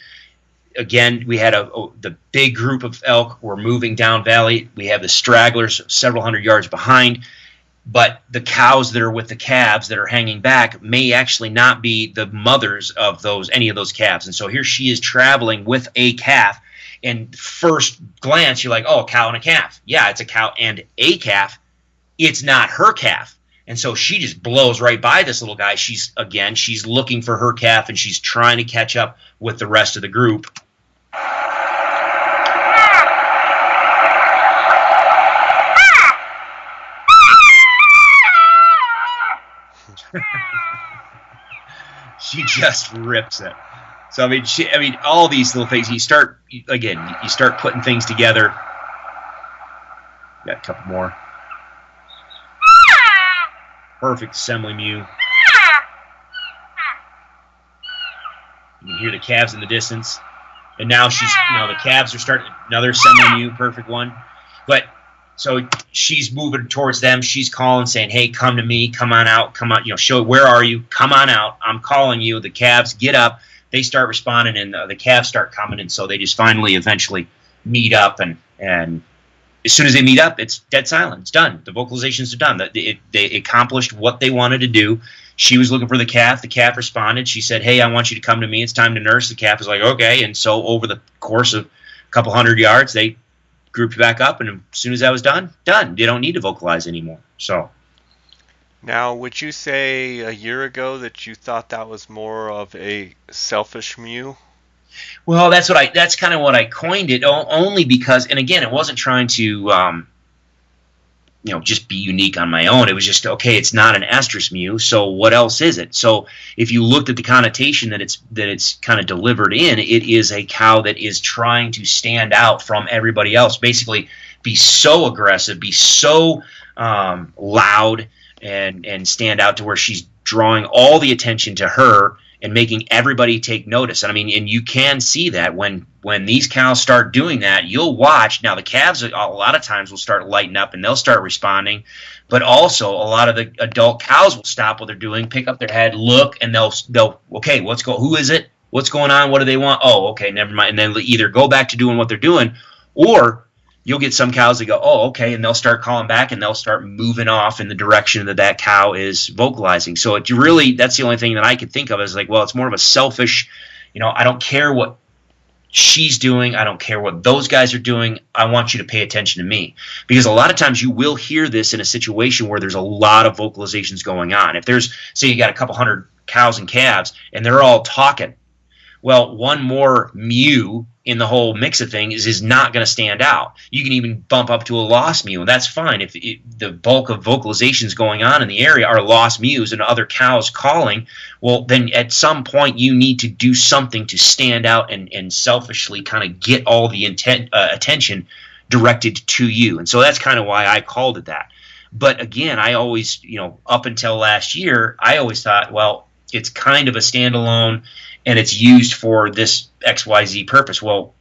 [SPEAKER 1] Again, we had the big group of elk were moving down valley. We have the stragglers several hundred yards behind, but the cows that are with the calves that are hanging back may actually not be the mothers of any of those calves. And so here she is traveling with a calf, and first glance you're like, oh, a cow and a calf. Yeah, it's a cow and a calf. It's not her calf. And so she just blows right by this little guy. She's looking for her calf, and she's trying to catch up with the rest of the group. She just rips it. So I mean, all these little things. You start putting things together. Got a couple more. Perfect assembly mew. You can hear the calves in the distance. And now the calves are starting, another assembly mew, perfect one. But, so she's moving towards them. She's calling, saying, hey, come to me, come on out, come on, show, where are you? Come on out. I'm calling you. The calves get up. They start responding, and the calves start coming. And so they just eventually meet up, and as soon as they meet up, it's dead silent. It's done. The vocalizations are done. They accomplished what they wanted to do. She was looking for the calf. The calf responded. She said, hey, I want you to come to me. It's time to nurse. The calf was like, okay. And so over the course of a couple hundred yards, they grouped back up. And as soon as that was done. They don't need to vocalize anymore. So.
[SPEAKER 2] Now, would you say a year ago that you thought that was more of a selfish mew?
[SPEAKER 1] Well, that's kind of what I coined it, only because, and again, it wasn't trying to, just be unique on my own. It was just, okay, it's not an estrus mew, so what else is it? So if you looked at the connotation that it's kind of delivered in, it is a cow that is trying to stand out from everybody else, basically be so aggressive, be so loud, and stand out to where she's drawing all the attention to her and making everybody take notice. And I mean, and you can see that when these cows start doing that, you'll watch. Now, the calves a lot of times will start lighting up and they'll start responding, but also a lot of the adult cows will stop what they're doing, pick up their head, look, and they'll okay, who is it? What's going on? What do they want? Oh, okay, never mind. And then they'll either go back to doing what they're doing, or you'll get some cows that go, oh, okay, and they'll start calling back and they'll start moving off in the direction that cow is vocalizing. So that's the only thing that I could think of is like, well, it's more of a selfish, I don't care what she's doing. I don't care what those guys are doing. I want you to pay attention to me. Because a lot of times you will hear this in a situation where there's a lot of vocalizations going on. If there's, say you got a couple hundred cows and calves and they're all talking, well, one more mew in the whole mix of things is not going to stand out. You can even bump up to a lost mew, and that's fine. If the bulk of vocalizations going on in the area are lost mews and other cows calling, well, then at some point you need to do something to stand out and selfishly kind of get all the attention directed to you. And so that's kind of why I called it that. But again, I always, up until last year, I always thought, well, it's kind of a standalone, and it's used for this XYZ purpose. Well,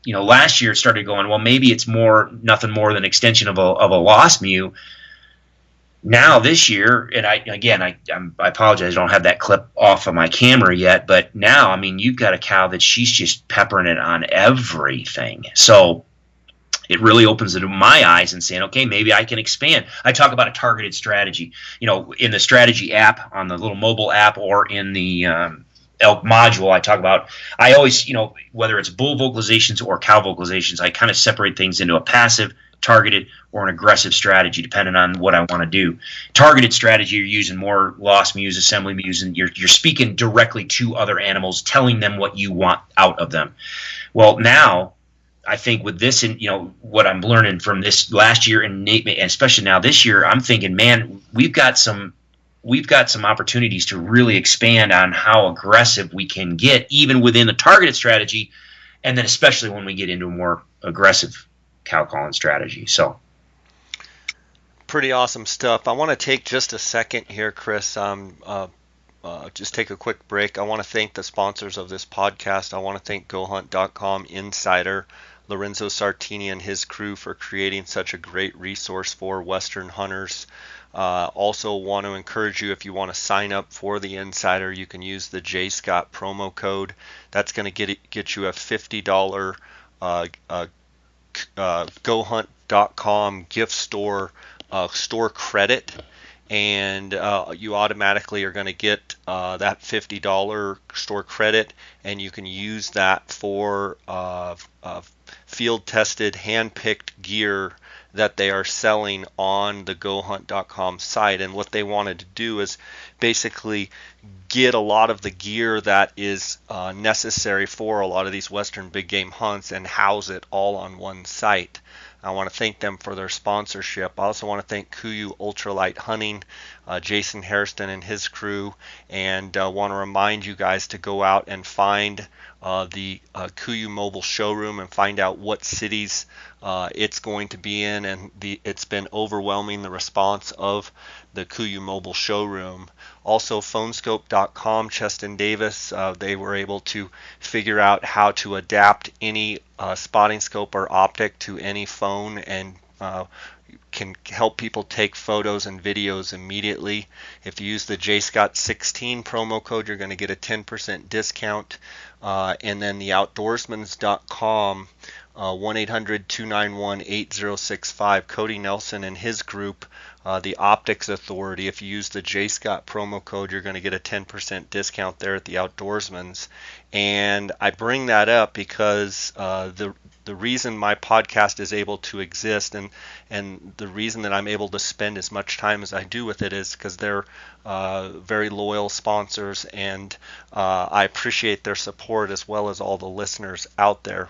[SPEAKER 1] last year it started going, well, maybe it's nothing more than extension of a lost mew. Now this year, and I apologize, I don't have that clip off of my camera yet, but now, I mean, you've got a cow that she's just peppering it on everything. So it really opens it to my eyes and saying, okay, maybe I can expand. I talk about a targeted strategy, in the strategy app, on the little mobile app, or in the elk module. I always, whether it's bull vocalizations or cow vocalizations, I kind of separate things into a passive, targeted, or an aggressive strategy, depending on what I want to do. Targeted strategy, you're using more lost mews, assembly mews, and you're speaking directly to other animals, telling them what you want out of them. Well, now, I think with this, and what I'm learning from this last year, and especially now this year, I'm thinking, man, we've got some opportunities to really expand on how aggressive we can get, even within the targeted strategy, and then especially when we get into a more aggressive cow calling strategy. So,
[SPEAKER 2] Pretty awesome stuff. I want to take just a second here, Chris. Just take a quick break. I want to thank the sponsors of this podcast. I want to thank GoHunt.com insider Lorenzo Sartini and his crew for creating such a great resource for Western hunters. Also want to encourage you, if you want to sign up for the insider, you can use the J Scott promo code. That's going to get you a $50 GoHunt.com gift store store credit, and you automatically are going to get that $50 store credit, and you can use that for field tested, hand picked gear that they are selling on the GoHunt.com site. And what they wanted to do is basically get a lot of the gear that is necessary for a lot of these Western big game hunts and house it all on one site. I want to thank them for their sponsorship. I also want to thank Kuyu Ultralight Hunting, Jason Hairston and his crew, and want to remind you guys to go out and find the Kuyu Mobile Showroom and find out what cities it's going to be in, and it's been overwhelming, the response of the Kuyu Mobile Showroom. Also, phonescope.com, Cheston Davis, they were able to figure out how to adapt any spotting scope or optic to any phone, and can help people take photos and videos immediately. If you use the JScott16 promo code, you're going to get a 10% discount. And then the outdoorsmans.com, 1-800-291-8065, Cody Nelson and his group, the Optics Authority. If you use the JScott promo code, you're going to get a 10% discount there at the Outdoorsmans. And I bring that up because the reason my podcast is able to exist, and the reason that I'm able to spend as much time as I do with it, is because they're very loyal sponsors, and I appreciate their support, as well as all the listeners out there.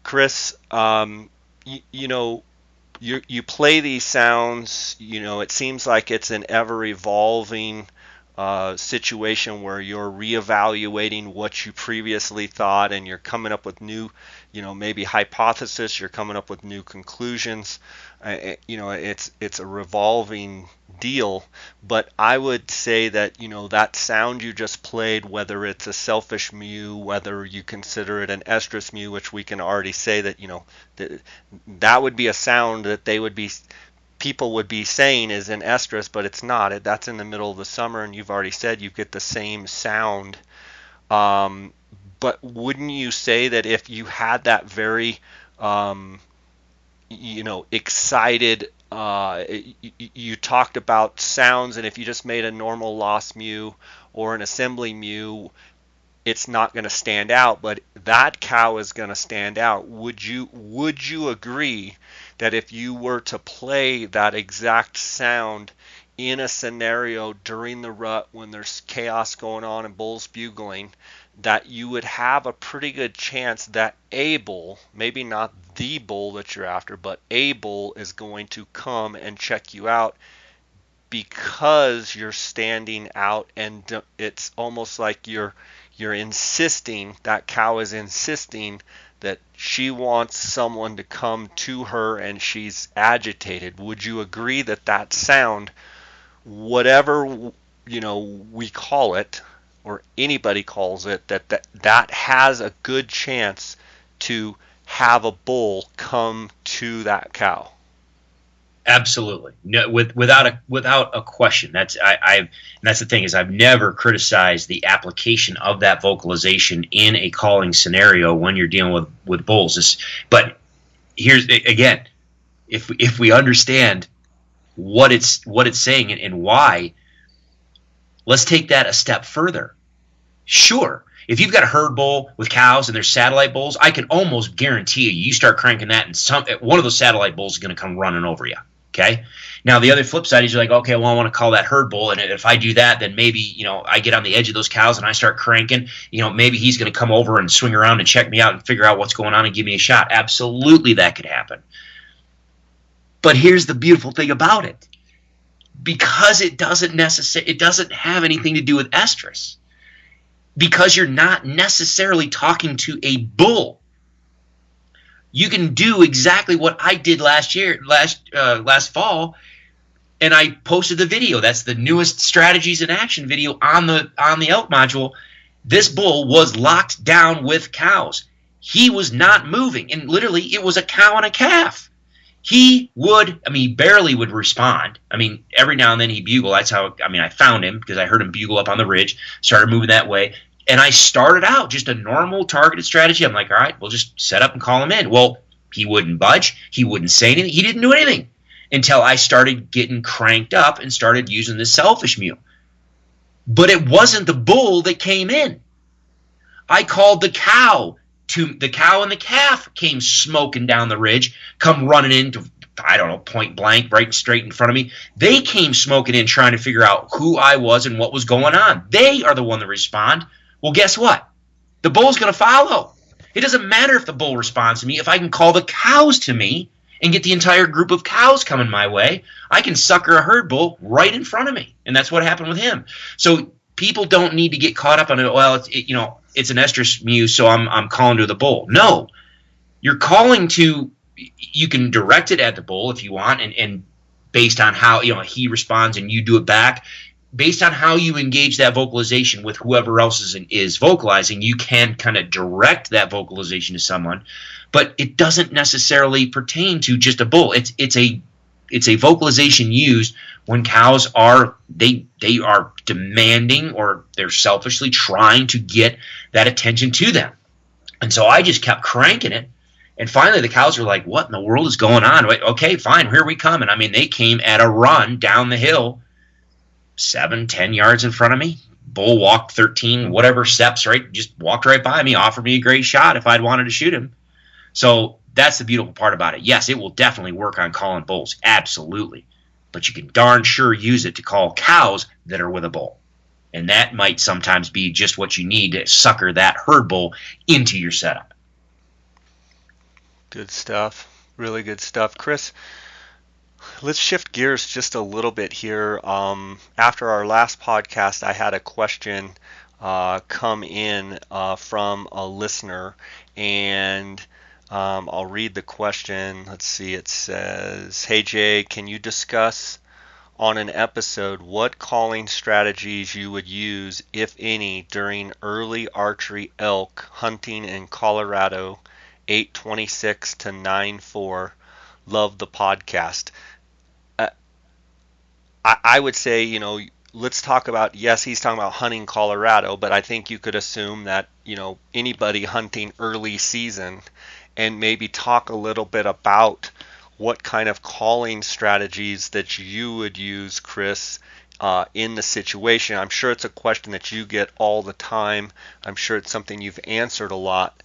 [SPEAKER 2] Chris, you play these sounds. It seems like it's an ever evolving situation where you're reevaluating what you previously thought, and you're coming up with new, maybe hypothesis. You're coming up with new conclusions. It's a revolving deal. But I would say that that sound you just played, whether it's a selfish mew, whether you consider it an estrus mew, which we can already say that that would be a sound that people would be saying is an estrus, but it's not. That's in the middle of the summer, and you've already said you get the same sound. But wouldn't you say that if you had that very, excited, you talked about sounds, and if you just made a normal lost mew or an assembly mew, it's not going to stand out, but that cow is going to stand out. Would you agree that if you were to play that exact sound in a scenario during the rut when there's chaos going on and bulls bugling, that you would have a pretty good chance that a bull, maybe not the bull that you're after, but a bull is going to come and check you out because you're standing out, and it's almost like you're insisting, that cow is insisting that she wants someone to come to her and she's agitated? Would you agree that sound, whatever we call it, or anybody calls it, that has a good chance to have a bull come to that cow?
[SPEAKER 1] Absolutely, no, without a question. That's the thing, is I've never criticized the application of that vocalization in a calling scenario when you're dealing with bulls. But here's again, if we understand what it's saying and why, let's take that a step further. Sure, if you've got a herd bull with cows and there's satellite bulls, I can almost guarantee you start cranking that, and one of those satellite bulls is going to come running over you. Okay. Now the other flip side is you're like, okay, well, I want to call that herd bull, and if I do that, then maybe I get on the edge of those cows and I start cranking. Maybe he's going to come over and swing around and check me out and figure out what's going on and give me a shot. Absolutely, that could happen. But here's the beautiful thing about it: because it doesn't have anything to do with estrus, because you're not necessarily talking to a bull. You can do exactly what I did last fall. And I posted the video. That's the newest strategies in action video on the elk module. This bull was locked down with cows. He was not moving, and literally it was a cow and a calf. He barely would respond. Every now and then he'd bugle. That's how, I found him because I heard him bugle up on the ridge, started moving that way. And I started out just a normal targeted strategy. I'm like, all right, we'll just set up and call him in. Well, he wouldn't budge. He wouldn't say anything. He didn't do anything until I started getting cranked up and started using the selfish mule. But it wasn't the bull that came in. I called the cow. The cow and the calf came smoking down the ridge, come running into, point blank, right straight in front of me. They came smoking in trying to figure out who I was and what was going on. They are the one that respond. Well, guess what? The bull's going to follow. It doesn't matter if the bull responds to me. If I can call the cows to me and get the entire group of cows coming my way, I can sucker a herd bull right in front of me. And that's what happened with him. So people don't need to get caught up on it. Well, it's an estrus mews, so I'm calling to the bull. No, you're calling to. You can direct it at the bull if you want, and based on how he responds and you do it back, based on how you engage that vocalization with whoever else is vocalizing, you can kind of direct that vocalization to someone. But it doesn't necessarily pertain to just a bull. It's a vocalization used when cows are demanding, or they're selfishly trying to get that attention to them. And so I just kept cranking it. And finally the cows were like, what in the world is going on? Okay, fine, here we come. And they came at a run down the hill, 7-10 yards in front of me. Bull walked 13 whatever steps, right? Just walked right by me, offered me a great shot if I'd wanted to shoot him. So that's the beautiful part about it. Yes, it will definitely work on calling bulls. Absolutely. But you can darn sure use it to call cows that are with a bull. And that might sometimes be just what you need to sucker that herd bull into your setup.
[SPEAKER 2] Good stuff. Really good stuff. Chris, let's shift gears just a little bit here. After our last podcast, I had a question come in from a listener, and I'll read the question. Let's see. It says, "Hey Jay, can you discuss on an episode what calling strategies you would use, if any, during early archery elk hunting in Colorado, 8/26 to 9/4? Love the podcast." I would say, let's talk about, yes, he's talking about hunting Colorado, but I think you could assume that, anybody hunting early season, and maybe talk a little bit about what kind of calling strategies that you would use, Chris, in the situation. I'm sure it's a question that you get all the time. I'm sure it's something you've answered a lot.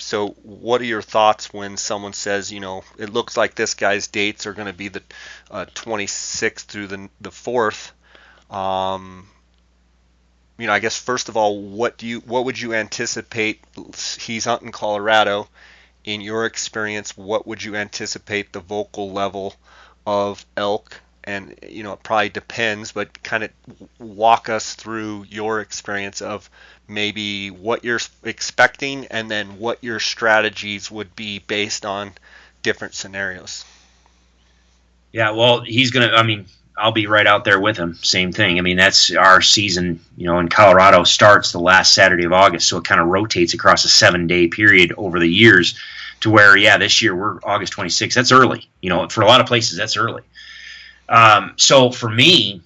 [SPEAKER 2] So what are your thoughts when someone says, it looks like this guy's dates are going to be the 26th through the 4th? I guess first of all, what would you anticipate? He's hunting Colorado. In your experience, what would you anticipate the vocal level of elk? And it probably depends, but kind of walk us through your experience of maybe what you're expecting, and then what your strategies would be based on different scenarios.
[SPEAKER 1] Yeah, well, he's gonna. I'll be right out there with him. Same thing. That's our season, in Colorado starts the last Saturday of August, so it kind of rotates across a 7-day period over the years to where, this year we're August 26th. That's early. For a lot of places, that's early. So for me,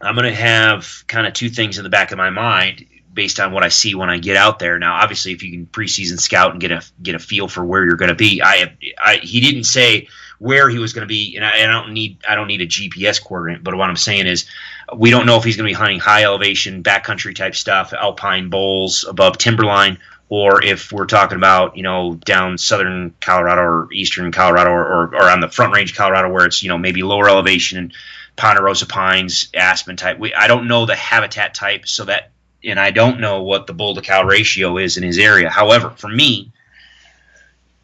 [SPEAKER 1] I'm going to have kind of two things in the back of my mind based on what I see when I get out there. Now, obviously, if you can preseason scout and get a feel for where you're going to be, he didn't say where he was going to be, and I don't need a GPS coordinate. But what I'm saying is, we don't know if he's going to be hunting high elevation, backcountry type stuff, alpine bowls above timberline, or if we're talking about down southern Colorado or eastern Colorado or on the Front Range Colorado where it's maybe lower elevation and ponderosa pines, aspen type. I don't know the habitat type, and I don't know what the bull to cow ratio is in his area. However, for me,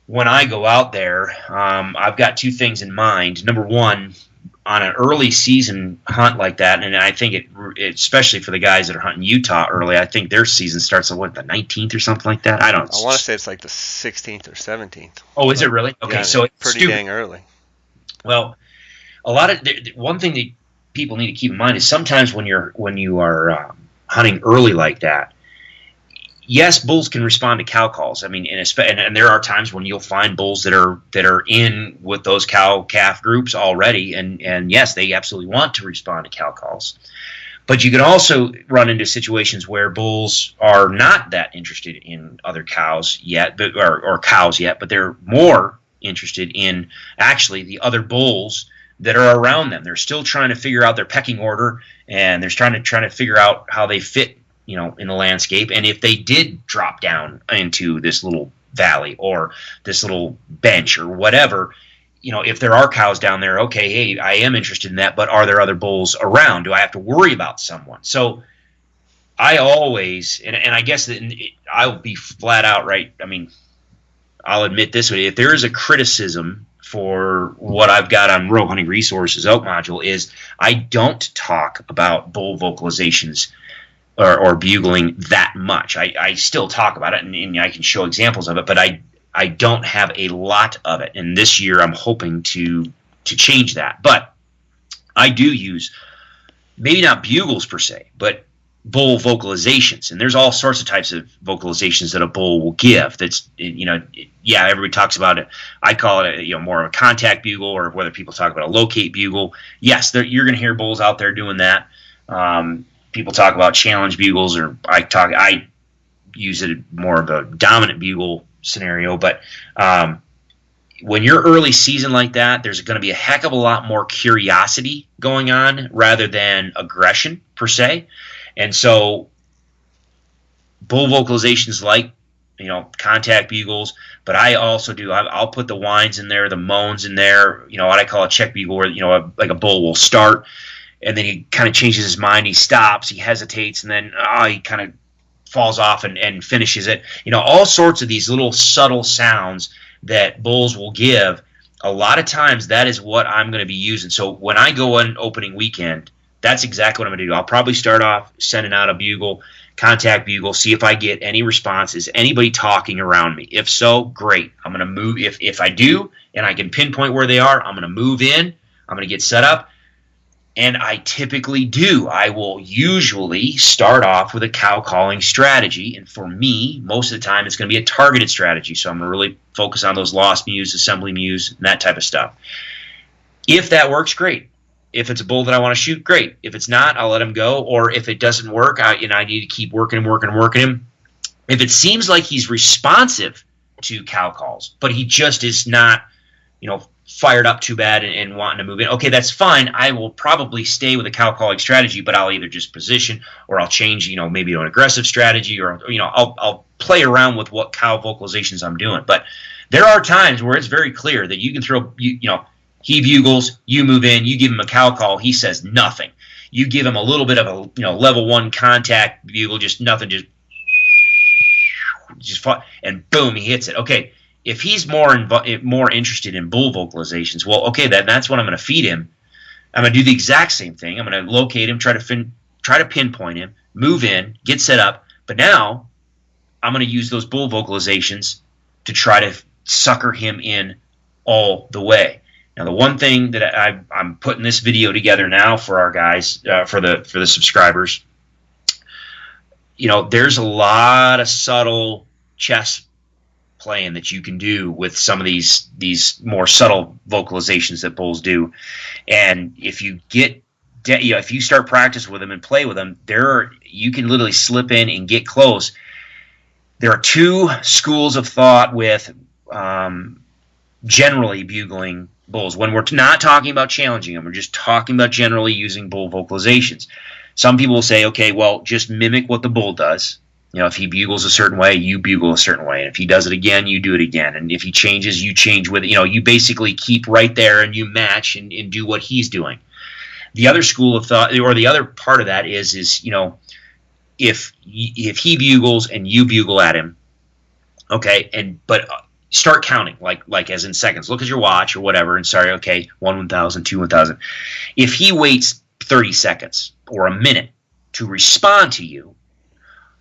[SPEAKER 1] when I go out there, I've got two things in mind. Number one, on an early season hunt like that, and I think it especially for the guys that are hunting Utah early, I think their season starts on the 19th or something like that. I want
[SPEAKER 2] to say it's like the 16th or 17th.
[SPEAKER 1] Oh, is it really? Okay,
[SPEAKER 2] yeah,
[SPEAKER 1] so it's
[SPEAKER 2] pretty dang early.
[SPEAKER 1] Well, a lot of one thing that people need to keep in mind is sometimes when you are hunting early like that, yes, bulls can respond to cow calls. I mean, and there are times when you'll find bulls that are in with those cow calf groups already, and yes, they absolutely want to respond to cow calls. But you can also run into situations where bulls are not that interested in other cows yet, or cows yet, but they're more interested in actually the other bulls that are around them. They're still trying to figure out their pecking order, and they're trying to figure out how they fit, in the landscape. And if they did drop down into this little valley or this little bench or whatever, if there are cows down there, okay, hey, I am interested in that, but are there other bulls around? Do I have to worry about someone? So I always, and I guess that I'll be flat out right. I mean, I'll admit this way: if there is a criticism for what I've got on Row Hunting Resources Elk Module, is I don't talk about bull vocalizations or bugling that much. I still talk about it, and I can show examples of it, but I don't have a lot of it. And this year I'm hoping to change that. But I do use, maybe not bugles per se, but bull vocalizations. And there's all sorts of types of vocalizations that a bull will give. That's, everybody talks about it. I call it, more of a contact bugle, or whether people talk about a locate bugle. Yes, you're going to hear bulls out there doing that. People talk about challenge bugles, or I use it more of a dominant bugle scenario. But when you're early season like that, there's going to be a heck of a lot more curiosity going on rather than aggression per se. And so bull vocalizations like, contact bugles, but I also do, I'll put the whines in there, the moans in there, what I call a check bugle, where, like a bull will start, and then he kind of changes his mind, he stops, he hesitates, and then he kind of falls off and finishes it. All sorts of these little subtle sounds that bulls will give. A lot of times that is what I'm going to be using. So when I go on opening weekend, that's exactly what I'm going to do. I'll probably start off sending out a bugle, contact bugle, see if I get any responses, anybody talking around me. If so, great. I'm going to move. If I do, and I can pinpoint where they are, I'm going to move in. I'm going to get set up. And I typically do. I will usually start off with a cow calling strategy. And for me, most of the time, it's going to be a targeted strategy. So I'm going to really focus on those lost mews, assembly mews, and that type of stuff. If that works, great. If it's a bull that I want to shoot, great. If it's not, I'll let him go. Or if it doesn't work, I need to keep working him. If it seems like he's responsive to cow calls, but he just is not, fired up too bad and wanting to move in, okay, that's fine. I will probably stay with a cow calling strategy, but I'll either just position, or I'll change, maybe to an aggressive strategy, or I'll play around with what cow vocalizations I'm doing. But there are times where it's very clear that you can throw, he bugles, you move in, you give him a cow call, he says nothing. You give him a little bit of a level 1 contact bugle, just nothing, just and boom, he hits it. Okay. If he's more interested in bull vocalizations, well, okay, that's what I'm going to feed him. I'm going to do the exact same thing. I'm going to locate him, try to pinpoint him, move in, get set up. But now I'm going to use those bull vocalizations to try to sucker him in all the way. Now, the one thing that I'm putting this video together now for our guys, for the subscribers, there's a lot of subtle chess playing that you can do with some of these more subtle vocalizations that bulls do. And if you if you start practice with them and play with them, you can literally slip in and get close. There are two schools of thought with generally bugling bulls. When we're not talking about challenging them, we're just talking about generally using bull vocalizations. Some people will say, okay, well, just mimic what the bull does. If he bugles a certain way, you bugle a certain way. And if he does it again, you do it again. And if he changes, you change with it. You basically keep right there and you match and do what he's doing. The other school of thought, or the other part of that is if he bugles and you bugle at him, okay, but start counting, like as in seconds. Look at your watch or whatever, and sorry, okay, 1,000, 2, 1,000. If he waits 30 seconds or a minute to respond to you,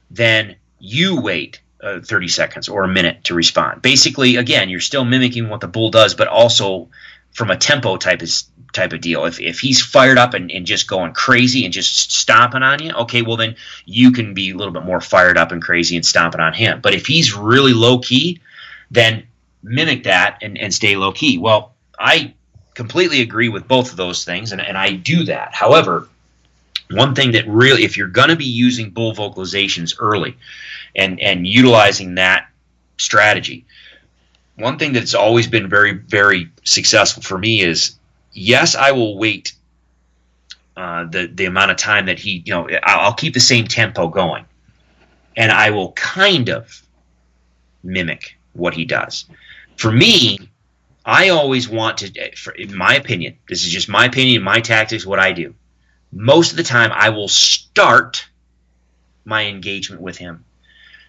[SPEAKER 1] then you wait 30 seconds or a minute to respond. Basically, again, you're still mimicking what the bull does, but also from a tempo type of deal. If he's fired up and just going crazy and just stomping on you, okay, well then you can be a little bit more fired up and crazy and stomping on him. But if he's really low key, then mimic that and stay low key. Well, I completely agree with both of those things, and I do that. However, one thing that really, if you're going to be using bull vocalizations early and utilizing that strategy, one thing that's always been very, very successful for me is, yes, I will wait the amount of time that he, I'll keep the same tempo going, and I will kind of mimic what he does. For me, I always want to, in my opinion, this is just my opinion, my tactics, what I do. Most of the time, I will start my engagement with him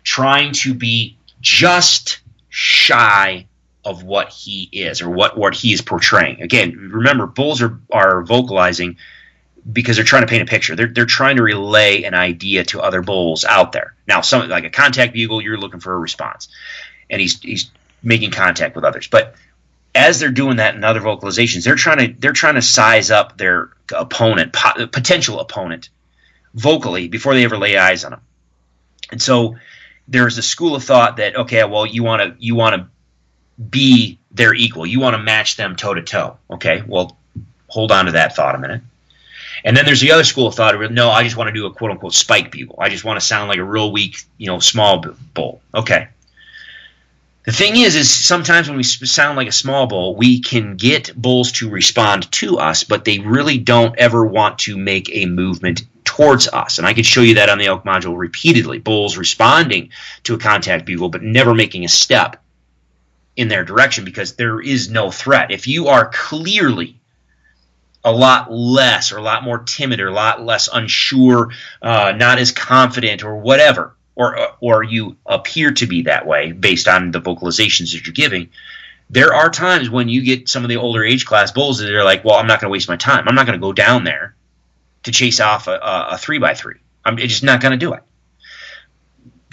[SPEAKER 1] trying to be just shy of what he is or what he is portraying. Again, remember, bulls are vocalizing because they're trying to paint a picture. They're trying to relay an idea to other bulls out there. Now, something like a contact bugle, you're looking for a response, and he's making contact with others. But as they're doing that in other vocalizations, they're trying to size up their opponent, potential opponent, vocally before they ever lay eyes on them. And so there's a school of thought that, okay, well, you want to be their equal, you want to match them toe to toe. Okay, well, hold on to that thought a minute. And then there's the other school of thought where, no, I just want to do a quote unquote spike bugle. I just want to sound like a real weak, small bull. Okay. The thing is sometimes when we sound like a small bull, we can get bulls to respond to us, but they really don't ever want to make a movement towards us. And I can show you that on the elk module repeatedly. Bulls responding to a contact bugle, but never making a step in their direction because there is no threat. If you are clearly a lot less or a lot more timid or a lot less unsure, not as confident or whatever, or you appear to be that way based on the vocalizations that you're giving, there are times when you get some of the older age class bulls that are like, well, I'm not going to waste my time. I'm not going to go down there to chase off a 3x3. I'm just not going to do it.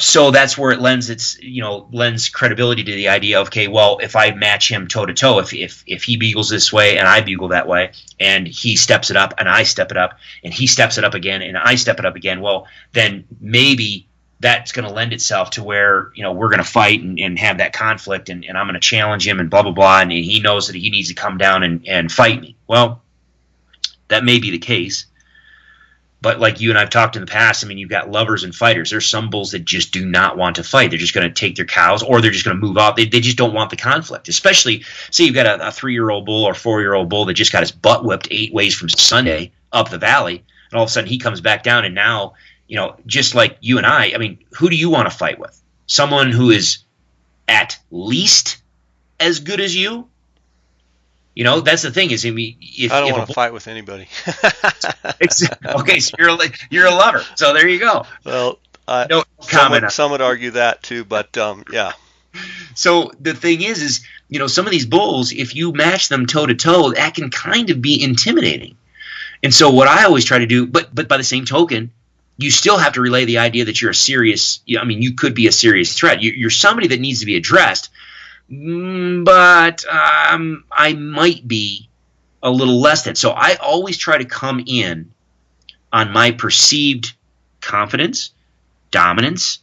[SPEAKER 1] So that's where it lends credibility to the idea of, okay, well, if I match him toe to toe, if he bugles this way and I bugle that way, and he steps it up and I step it up, and he steps it up again and I step it up again, well, then maybe that's going to lend itself to where we're going to fight and have that conflict, and I'm going to challenge him and blah blah blah, and he knows that he needs to come down and fight me. Well, that may be the case. But like you and I've talked in the past, I mean, you've got lovers and fighters. There's some bulls that just do not want to fight. They're just going to take their cows, or they're just going to move out. They just don't want the conflict. Especially, say you've got a 3-year-old bull or 4-year-old bull that just got his butt whipped 8 ways from Sunday up the valley, and all of a sudden he comes back down, and now, just like you and I mean, who do you want to fight with? Someone who is at least as good as you? That's the thing is, I mean,
[SPEAKER 2] I don't want to fight with anybody.
[SPEAKER 1] Okay, so you're a lover. So there you go.
[SPEAKER 2] Well,
[SPEAKER 1] no comment.
[SPEAKER 2] Some would argue that too, but yeah.
[SPEAKER 1] So the thing is, some of these bulls, if you match them toe to toe, that can kind of be intimidating. And so what I always try to do, but by the same token, you still have to relay the idea that you're a serious. You could be a serious threat. You're somebody that needs to be addressed. But I might be a little less than. So I always try to come in on my perceived confidence, dominance,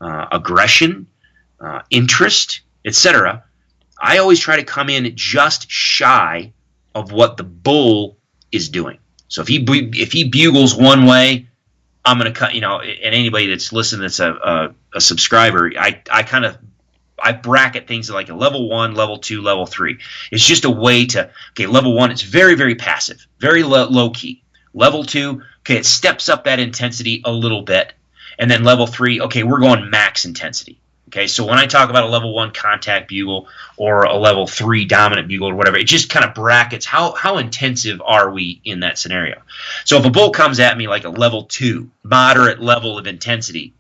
[SPEAKER 1] aggression, interest, etc. I always try to come in just shy of what the bull is doing. So if he bugles one way, I'm going to cut. And anybody that's listening that's a subscriber, I bracket things like a level 1, level 2, level 3. It's just a way to, okay, level 1, it's very, very passive, very low key. Level 2, okay, it steps up that intensity a little bit. And then level 3, okay, we're going max intensity. Okay, so when I talk about a level 1 contact bugle or a level 3 dominant bugle or whatever, it just kind of brackets how intensive are we in that scenario. So if a bull comes at me like a level 2, moderate level of intensity,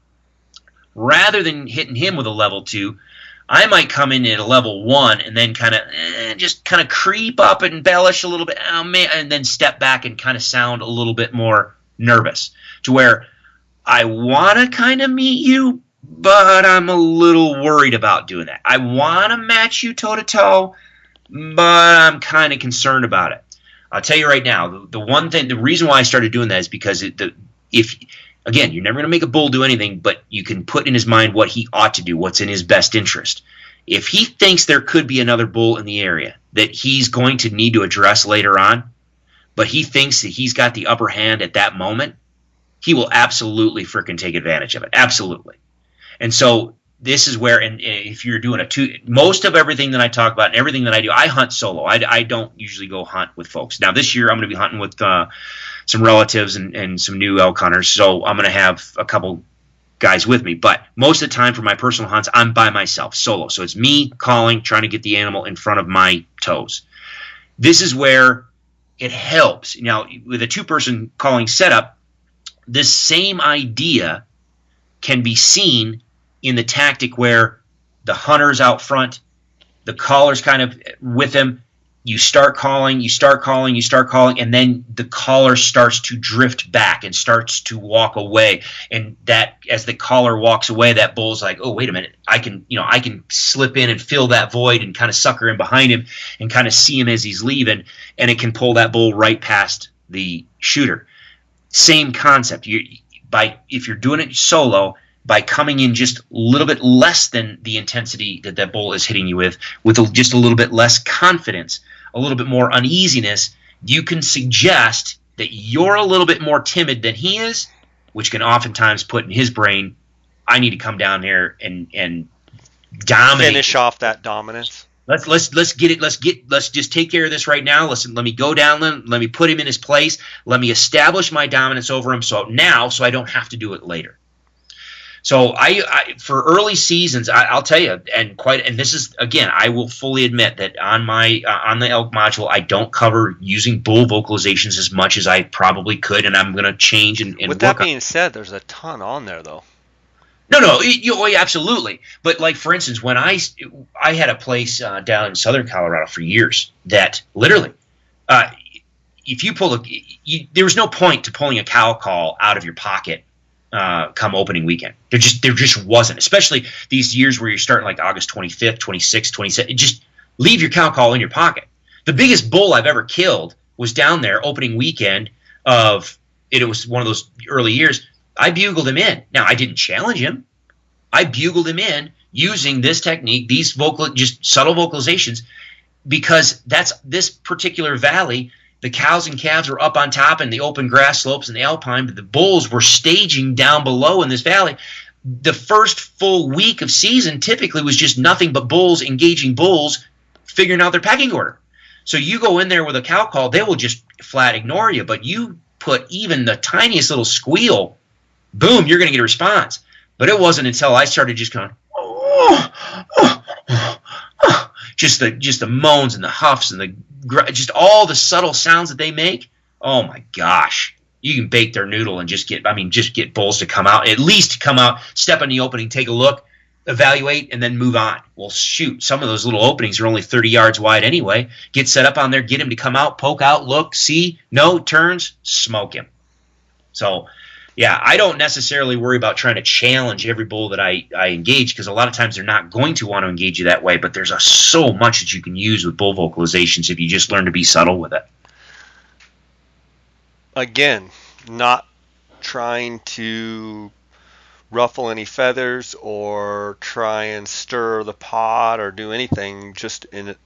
[SPEAKER 1] rather than hitting him with a level 2, I might come in at a level 1 and then kind of creep up and embellish a little bit, and then step back and kind of sound a little bit more nervous, to where I want to kind of meet you, but I'm a little worried about doing that. I want to match you toe to toe, but I'm kind of concerned about it. I'll tell you right now, the one thing, the reason why I started doing that is because if again, you're never going to make a bull do anything, but you can put in his mind what he ought to do, what's in his best interest. If he thinks there could be another bull in the area that he's going to need to address later on, but he thinks that he's got the upper hand at that moment, he will absolutely freaking take advantage of it. Absolutely. And so this is where, and if you're doing most of everything that I talk about and everything that I do, I hunt solo. I don't usually go hunt with folks. Now this year I'm going to be hunting with some relatives and some new elk hunters, so I'm going to have a couple guys with me. But most of the time for my personal hunts, I'm by myself, solo. So it's me calling, trying to get the animal in front of my toes. This is where it helps. Now, with a two-person calling setup, this same idea can be seen in the tactic where the hunter's out front, the caller's kind of with him. You start calling, and then the caller starts to drift back and starts to walk away. And that, as the caller walks away, that bull's like, oh, wait a minute, I can slip in and fill that void and kind of sucker in behind him and kind of see him as he's leaving, and it can pull that bull right past the shooter. Same concept. If you're doing it solo, by coming in just a little bit less than the intensity that bull is hitting you with just a little bit less confidence, a little bit more uneasiness, you can suggest that you're a little bit more timid than he is, which can oftentimes put in his brain, I need to come down here and dominate.
[SPEAKER 2] Finish off that dominance.
[SPEAKER 1] Let's get it. Let's just take care of this right now. Let me go down. Let me put him in his place. Let me establish my dominance over him. So I don't have to do it later. So I for early seasons, I'll tell you, and this is, again, I will fully admit that on the elk module, I don't cover using bull vocalizations as much as I probably could, and I'm going to change and
[SPEAKER 2] with that being said, there's a ton on there though.
[SPEAKER 1] No, absolutely. But like, for instance, when I had a place down in southern Colorado for years that literally, if you there was no point to pulling a cow call out of your pocket come opening weekend. There just wasn't, especially these years where you're starting like August 25th, 26th, 27th. Just leave your cow call in your pocket. The biggest bull I've ever killed was down there opening weekend of it. It was one of those early years. I bugled him in. Now, I didn't challenge him. I bugled him in using this technique, these just subtle vocalizations, because that's this particular valley. The cows and calves were up on top in the open grass slopes and the alpine, but the bulls were staging down below in this valley. The first full week of season typically was just nothing but bulls engaging bulls, figuring out their pecking order. So you go in there with a cow call, they will just flat ignore you, but you put even the tiniest little squeal, boom, you're going to get a response. But it wasn't until I started just going, just the moans and the huffs and just all the subtle sounds that they make. Oh my gosh, you can bake their noodle and just get bulls to come out, at least come out, step in the opening, take a look, evaluate, and then move on. Well, shoot, some of those little openings are only 30 yards wide anyway. Get set up on there, get him to come out, poke out, look, see, no, turns, smoke him. So, yeah, I don't necessarily worry about trying to challenge every bull that I engage, because a lot of times they're not going to want to engage you that way, but there's so much that you can use with bull vocalizations if you just learn to be subtle with it.
[SPEAKER 2] Again, not trying to ruffle any feathers or try and stir the pot or do anything, just in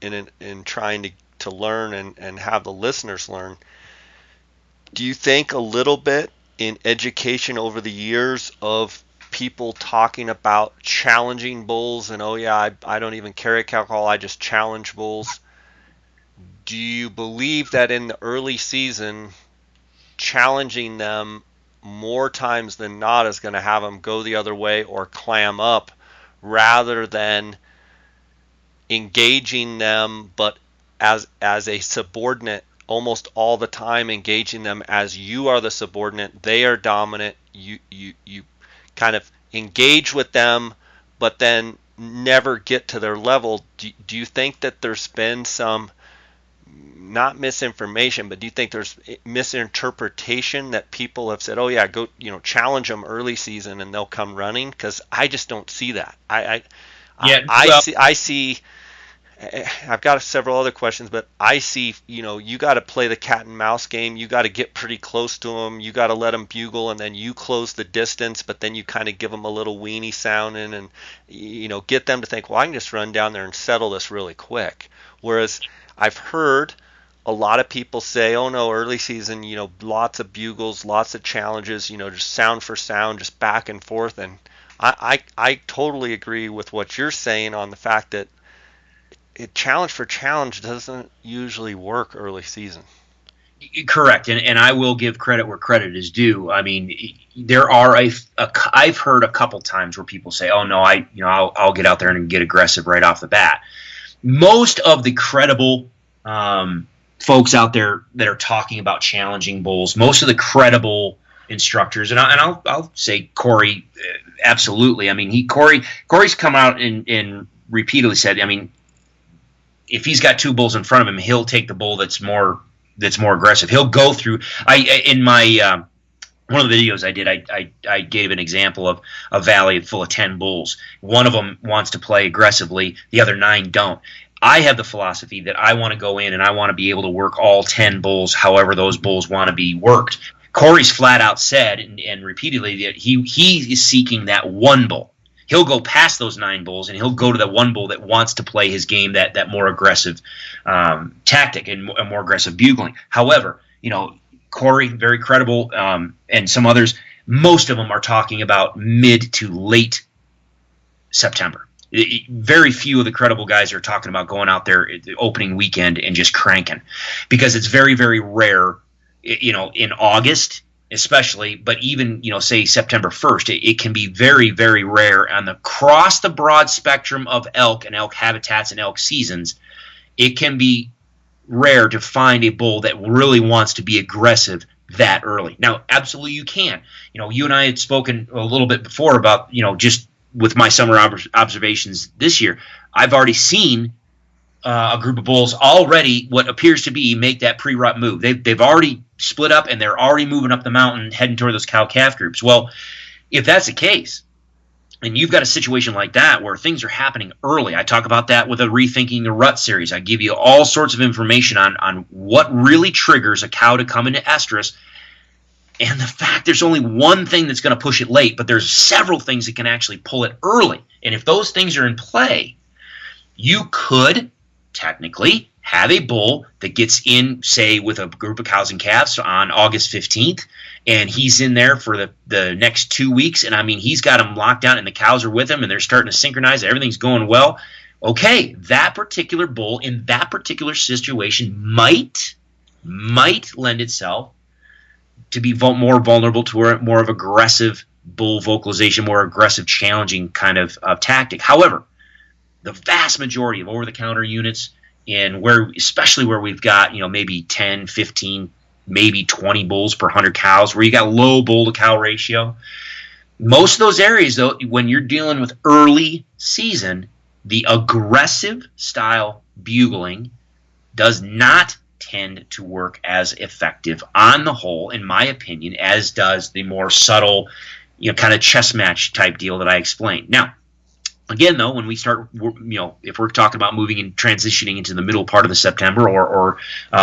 [SPEAKER 2] trying to learn and have the listeners learn. Do you think a little bit in education over the years of people talking about challenging bulls and, oh yeah, I don't even carry a cow call, I just challenge bulls? Do you believe that in the early season, challenging them more times than not is going to have them go the other way or clam up, rather than engaging them but as a subordinate, almost all the time engaging them as you are the subordinate, they are dominant, you kind of engage with them but then never get to their level? Do you think that there's been some, not misinformation, but do you think there's misinterpretation that people have said, oh yeah, go, challenge them early season and they'll come running? Because I just don't see that. I see I've got several other questions, but I see, you got to play the cat and mouse game. You got to get pretty close to them. You got to let them bugle, and then you close the distance, but then you kind of give them a little weenie sounding, and get them to think, well, I can just run down there and settle this really quick. Whereas I've heard a lot of people say, oh no, early season, lots of bugles, lots of challenges, just sound for sound, just back and forth. And I totally agree with what you're saying on the fact that challenge for challenge doesn't usually work early season.
[SPEAKER 1] Correct, and I will give credit where credit is due. I mean, there are I've heard a couple times where people say, "Oh no, I'll get out there and get aggressive right off the bat." Most of the credible folks out there that are talking about challenging bulls, most of the credible instructors, and I'll say Corey, absolutely. I mean, Corey's come out and repeatedly said, I mean, if he's got two bulls in front of him, he'll take the bull that's more aggressive. He'll go through. In my one of the videos I did, I gave an example of a valley full of 10 bulls. One of them wants to play aggressively, the other 9 don't. I have the philosophy that I want to go in and I want to be able to work all 10 bulls, however those bulls want to be worked. Corey's flat out said and repeatedly that he is seeking that one bull. He'll go past those 9 bulls and he'll go to that one bull that wants to play his game, that more aggressive tactic and a more aggressive bugling. However, Corey, very credible, and some others, most of them are talking about mid to late September. Very few of the credible guys are talking about going out there the opening weekend and just cranking, because it's very, very rare, in August especially, but even, say September 1st, it can be very, very rare across the broad spectrum of elk and elk habitats and elk seasons. It can be rare to find a bull that really wants to be aggressive that early. Now, absolutely you can. You and I had spoken a little bit before about, just with my summer observations this year, I've already seen a group of bulls already, what appears to be, make that pre-rut move. They've already split up and they're already moving up the mountain heading toward those cow-calf groups. Well, if that's the case, and you've got a situation like that where things are happening early, I talk about that with a Rethinking the Rut series. I give you all sorts of information on what really triggers a cow to come into estrus, and the fact there's only one thing that's going to push it late, but there's several things that can actually pull it early. And if those things are in play, you could technically have a bull that gets in, say, with a group of cows and calves on August 15th, and he's in there for the next 2 weeks, and I mean, he's got them locked down, and the cows are with him, and they're starting to synchronize, everything's going well. Okay, that particular bull in that particular situation might lend itself to be more vulnerable to a more of aggressive bull vocalization, more aggressive, challenging kind of tactic. However, the vast majority of over-the-counter units, and especially where we've got, maybe 10, 15, maybe 20 bulls per 100 cows, where you got low bull-to-cow ratio, most of those areas, though, when you're dealing with early season, the aggressive style bugling does not tend to work as effective on the whole, in my opinion, as does the more subtle, kind of chess match type deal that I explained. Now, again, though, when we start, if we're talking about moving and transitioning into the middle part of the September or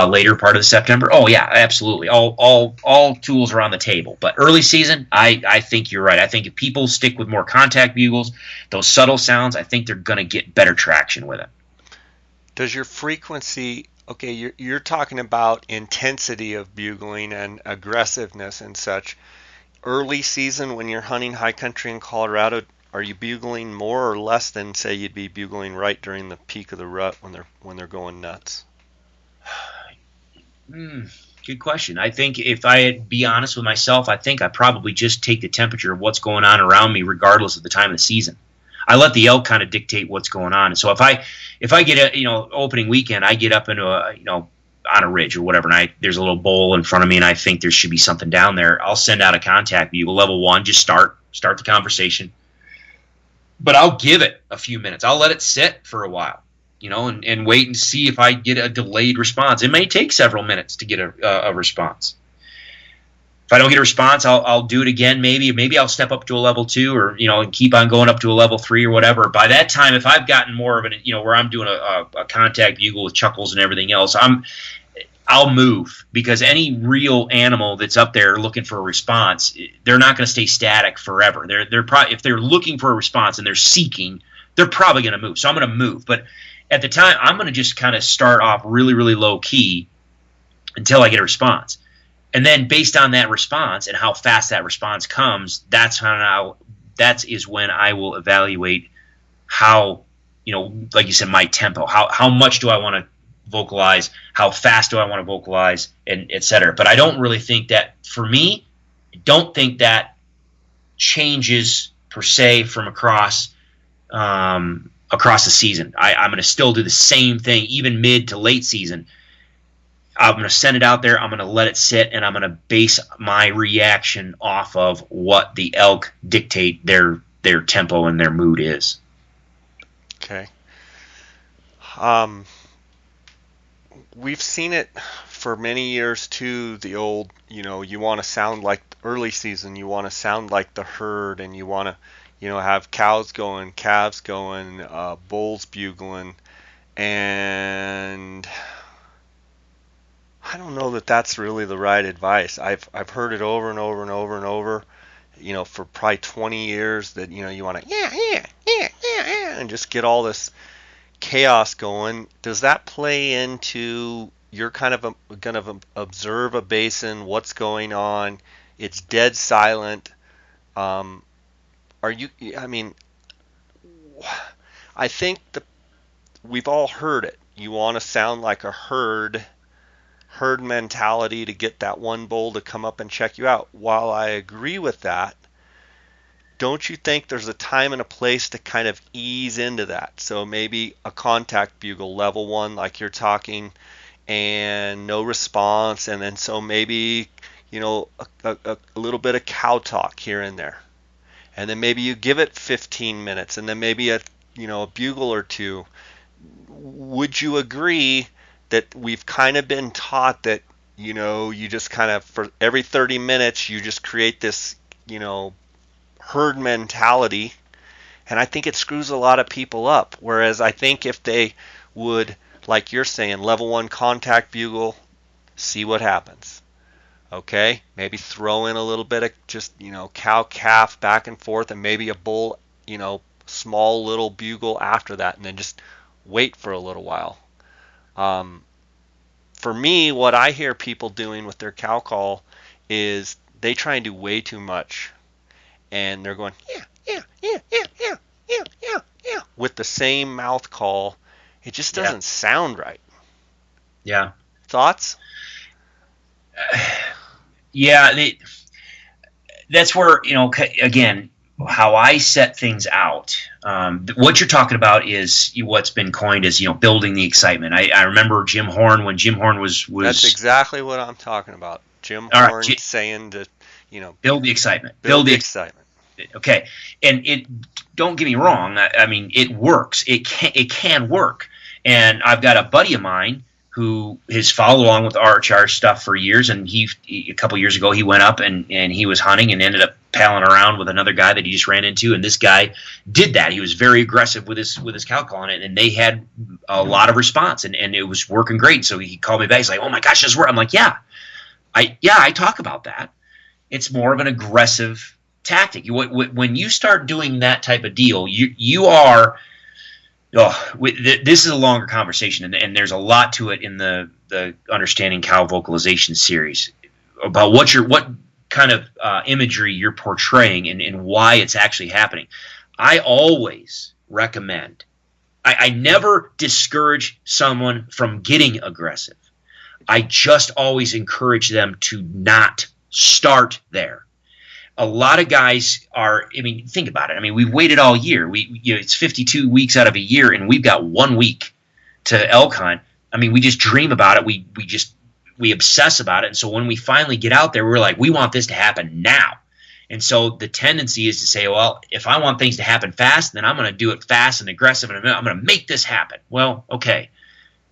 [SPEAKER 1] later part of the September, oh yeah, absolutely, all tools are on the table. But early season, I think you're right. I think if people stick with more contact bugles, those subtle sounds, I think they're going to get better traction with it.
[SPEAKER 2] Does your frequency? Okay, you're talking about intensity of bugling and aggressiveness and such. Early season, when you're hunting high country in Colorado, are you bugling more or less than, say, you'd be bugling right during the peak of the rut when they're going nuts?
[SPEAKER 1] Good question. I think if I be honest with myself, I think I probably just take the temperature of what's going on around me, regardless of the time of the season. I let the elk kind of dictate what's going on. And so if I get a opening weekend, I get up into on a ridge or whatever, and there's a little bowl in front of me, and I think there should be something down there, I'll send out a contact bugle, level 1, just start the conversation. But I'll give it a few minutes. I'll let it sit for a while, and wait and see if I get a delayed response. It may take several minutes to get a response. If I don't get a response, I'll do it again. Maybe I'll step up to a level 2, or and keep on going up to a level 3 or whatever. By that time, if I've gotten more of an where I'm doing a contact bugle with chuckles and everything else, I'll move, because any real animal that's up there looking for a response, they're not going to stay static forever. They're probably, if they're looking for a response and they're seeking, they're probably going to move. So I'm going to move, but at the time, I'm going to just kind of start off really, really low key until I get a response. And then based on that response and how fast that response comes, that is when I will evaluate how, like you said, my tempo, how much do I want to vocalize, how fast do I want to vocalize, and et cetera. But I don't really think that, for me, I don't think that changes per se from across the season. I'm going to still do the same thing, even mid to late season. I'm going to send it out there, I'm going to let it sit, and I'm going to base my reaction off of what the elk dictate their tempo and their mood is.
[SPEAKER 2] Okay. We've seen it for many years too, the old, you want to sound like early season, you want to sound like the herd, and you want to, have cows going, calves going, bulls bugling, and I don't know that that's really the right advice. I've heard it over and over and over and over, for probably 20 years, that you want to yeah, and just get all this chaos going. Does that play into you're kind of going to observe a basin, what's going on? It's dead silent. Are you? I mean, I think we've all heard it. You want to sound like a herd mentality to get that one bull to come up and check you out. While I agree with that, don't you think there's a time and a place to kind of ease into that? So maybe a contact bugle, level 1, like you're talking, and no response, and then so maybe a little bit of cow talk here and there, and then maybe you give it 15 minutes, and then maybe a bugle or two. Would you agree that we've kind of been taught that you just kind of, for every 30 minutes, you just create this herd mentality, and I think it screws a lot of people up? Whereas I think if they would, like you're saying, level 1 contact bugle, see what happens. Okay, maybe throw in a little bit of just cow calf back and forth, and maybe a bull, small little bugle after that, and then just wait for a little while. For me, what I hear people doing with their cow call is they try and do way too much, and they're going yeah with the same mouth call. It just doesn't sound right.
[SPEAKER 1] Yeah.
[SPEAKER 2] Thoughts?
[SPEAKER 1] Yeah, that's where, again, how I set things out. What you're talking about is what's been coined as, building the excitement. I remember Jim Horn, when Jim Horn was.
[SPEAKER 2] That's exactly what I'm talking about. Jim Horn saying to,
[SPEAKER 1] build the excitement.
[SPEAKER 2] Build the excitement.
[SPEAKER 1] Okay, and don't get me wrong. I mean, it works. It can work. And I've got a buddy of mine who has followed along with Archery stuff for years, and he a couple years ago he went up and he was hunting and ended up palling around with another guy that he just ran into, and this guy did that. He was very aggressive with his cow calling it, and they had a lot of response, and it was working great. So he called me back. He's like, "Oh my gosh, this worked." I'm like, "Yeah, I talk about that. It's more of an aggressive tactic. When you start doing that type of deal, you are." This is a longer conversation, and there's a lot to it in the Understanding Cow Vocalization series about what kind of imagery you're portraying and why it's actually happening. I always recommend, I never discourage someone from getting aggressive. I just always encourage them to not start there. A lot of guys are, think about it. We've waited all year. It's 52 weeks out of a year, and we've got 1 week to elk hunt. We just dream about it. We obsess about it. And so when we finally get out there, we're like, we want this to happen now. And so the tendency is to say, well, if I want things to happen fast, then I'm going to do it fast and aggressive, and I'm going to make this happen. Well, okay.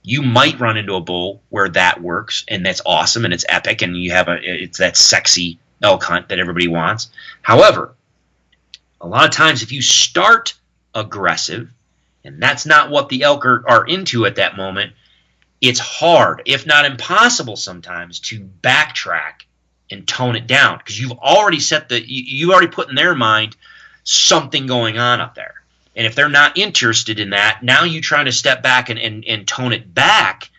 [SPEAKER 1] You might run into a bull where that works, and that's awesome, and it's epic, and you have it's that sexy elk hunt that everybody wants. However, a lot of times if you start aggressive, and that's not what the elk are into at that moment, it's hard, if not impossible sometimes, to backtrack and tone it down because you've already you already put in their mind something going on up there. And if they're not interested in that, now you try to step back and tone it back,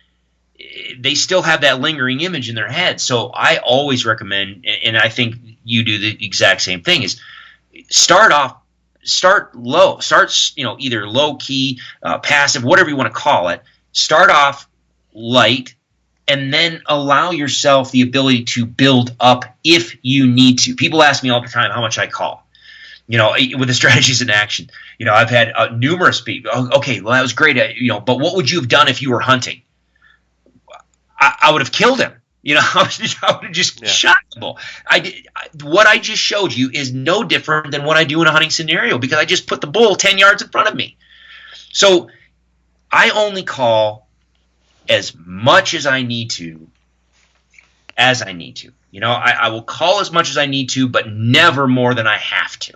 [SPEAKER 1] they still have that lingering image in their head. So I always recommend, and I think you do the exact same thing, is start low, either low key, passive, whatever you want to call it. Start off light, and then allow yourself the ability to build up if you need to. People ask me all the time how much I call. With the strategies in action, I've had numerous people. Oh, okay, well that was great, but what would you have done if you were hunting? I would have killed him. I would have just shot the bull. What I just showed you is no different than what I do in a hunting scenario because I just put the bull 10 yards in front of me. So I only call as much as I need to, I will call as much as I need to, but never more than I have to.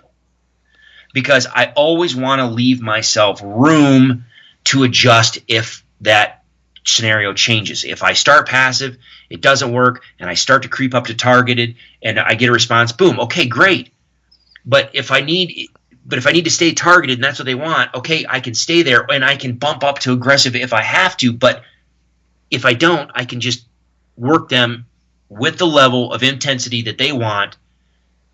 [SPEAKER 1] Because I always want to leave myself room to adjust if that scenario changes. If I start passive, it doesn't work, and I start to creep up to targeted, and I get a response, boom, okay, great. But if I need to stay targeted and that's what they want, okay, I can stay there, and I can bump up to aggressive if I have to, but if I don't, I can just work them with the level of intensity that they want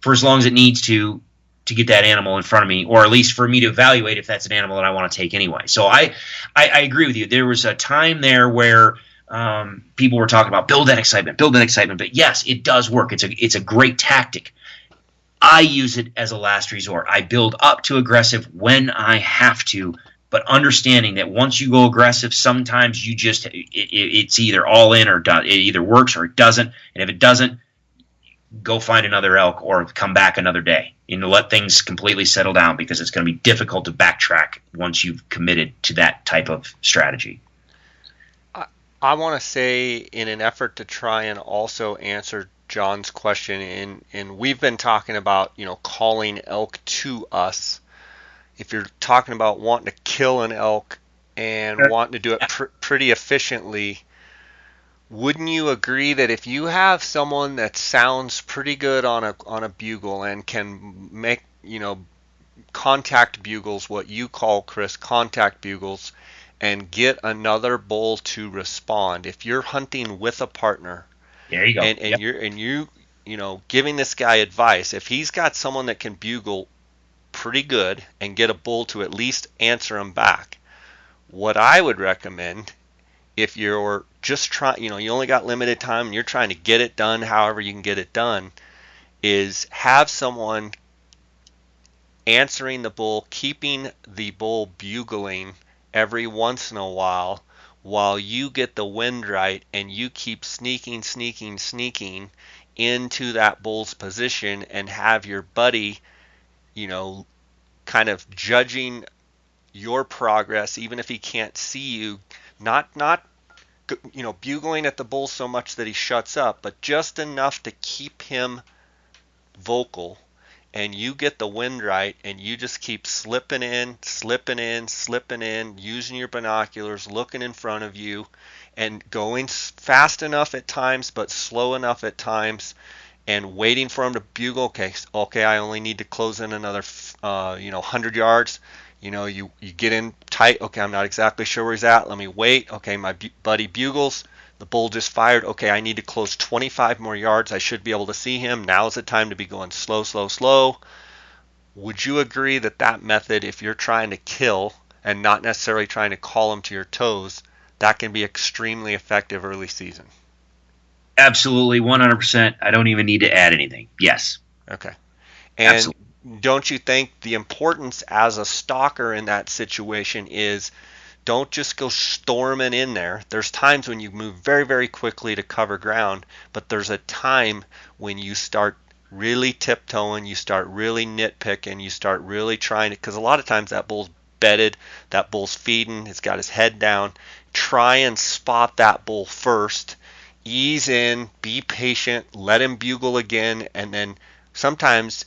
[SPEAKER 1] for as long as it needs to get that animal in front of me, or at least for me to evaluate if that's an animal that I want to take anyway. So I agree with you. There was a time there where people were talking about build that excitement. But yes, it does work. It's a great tactic. I use it as a last resort. I build up to aggressive when I have to, but understanding that once you go aggressive, sometimes it's either all in or done. It either works or it doesn't. And if it doesn't, go find another elk or come back another day and let things completely settle down because it's going to be difficult to backtrack once you've committed to that type of strategy.
[SPEAKER 2] I want to say, in an effort to try and also answer John's question, and we've been talking about, calling elk to us. If you're talking about wanting to kill an elk and wanting to do it pretty efficiently, wouldn't you agree that if you have someone that sounds pretty good on a bugle and can make, contact bugles, what you call, Chris, contact bugles, and get another bull to respond, if you're hunting with a partner,
[SPEAKER 1] there you go,
[SPEAKER 2] and you're giving this guy advice, if he's got someone that can bugle pretty good and get a bull to at least answer him back, what I would recommend, if you're just trying, you only got limited time and you're trying to get it done however you can get it done, is have someone answering the bull, keeping the bull bugling every once in a while you get the wind right and you keep sneaking into that bull's position, and have your buddy, kind of judging your progress, even if he can't see you, not bugling at the bull so much that he shuts up, but just enough to keep him vocal, and you get the wind right, and you just keep slipping in, using your binoculars, looking in front of you, and going fast enough at times, but slow enough at times, and waiting for him to bugle. Okay, I only need to close in another, 100 yards. You get in tight. Okay, I'm not exactly sure where he's at. Let me wait. Okay, my buddy bugles. The bull just fired. Okay, I need to close 25 more yards. I should be able to see him. Now's the time to be going slow. Would you agree that method, if you're trying to kill and not necessarily trying to call him to your toes, that can be extremely effective early season?
[SPEAKER 1] Absolutely, 100%. I don't even need to add anything. Yes.
[SPEAKER 2] Okay. And
[SPEAKER 1] absolutely.
[SPEAKER 2] Don't you think the importance as a stalker in that situation is, don't just go storming in there. There's times when you move very, very quickly to cover ground, but there's a time when you start really tiptoeing, you start really nitpicking, you start really trying to, because a lot of times that bull's bedded, that bull's feeding, he's got his head down. Try and spot that bull first, ease in, be patient, let him bugle again, and then sometimes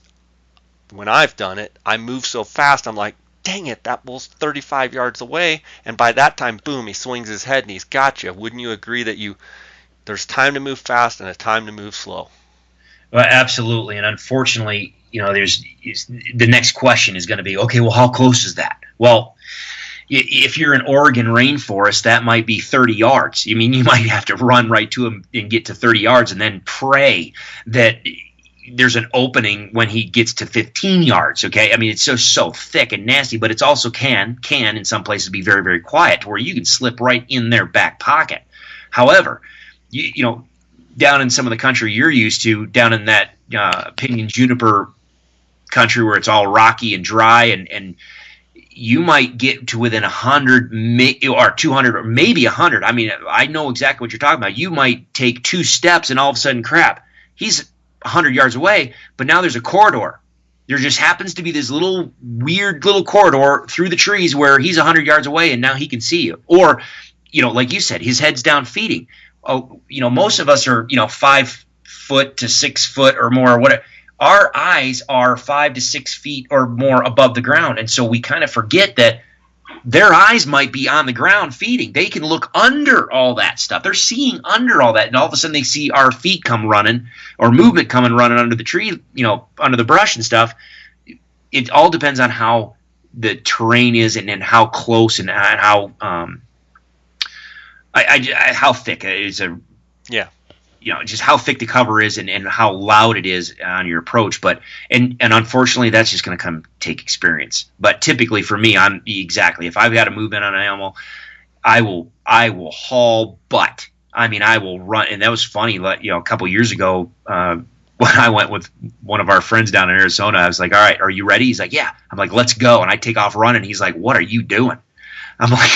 [SPEAKER 2] when I've done it, I move so fast, I'm like, dang it, that bull's 35 yards away, and by that time, boom, he swings his head and he's got you. Wouldn't you agree that there's time to move fast and a time to move slow?
[SPEAKER 1] Well, absolutely. And unfortunately, the next question is going to be, okay, well, how close is that? Well, if you're in Oregon rainforest, that might be 30 yards. I mean, you might have to run right to him and get to 30 yards and then pray that there's an opening when he gets to 15 yards. Okay. I mean, it's so thick and nasty, but it's also can in some places be very, very quiet to where you can slip right in their back pocket. However, down in some of the country you're used to, down in that pinyon juniper country where it's all rocky and dry, and you might get to within 100 or 200 or maybe 100. I mean, I know exactly what you're talking about. You might take 2 steps and all of a sudden, crap, he's 100 yards away, but now there's a corridor. There just happens to be this little weird little corridor through the trees where he's 100 yards away and now he can see you. Or, like you said, his head's down feeding. Oh, most of us are, 5 foot to 6 foot or more, or whatever. Our eyes are 5 to 6 feet or more above the ground. And so we kind of forget that their eyes might be on the ground feeding. They can look under all that stuff. They're seeing under all that. And all of a sudden they see our feet come running or movement coming running under the tree, under the brush and stuff. It all depends on how the terrain is and how close and how how thick it is just how thick the cover is and how loud it is on your approach. But and unfortunately, that's just going to take experience. But typically for me, if I've got a movement on an animal, I will haul butt. I mean, I will run. And that was funny. A couple years ago, when I went with one of our friends down in Arizona, I was like, all right, are you ready? He's like, yeah. I'm like, let's go. And I take off running. He's like, what are you doing? I'm like,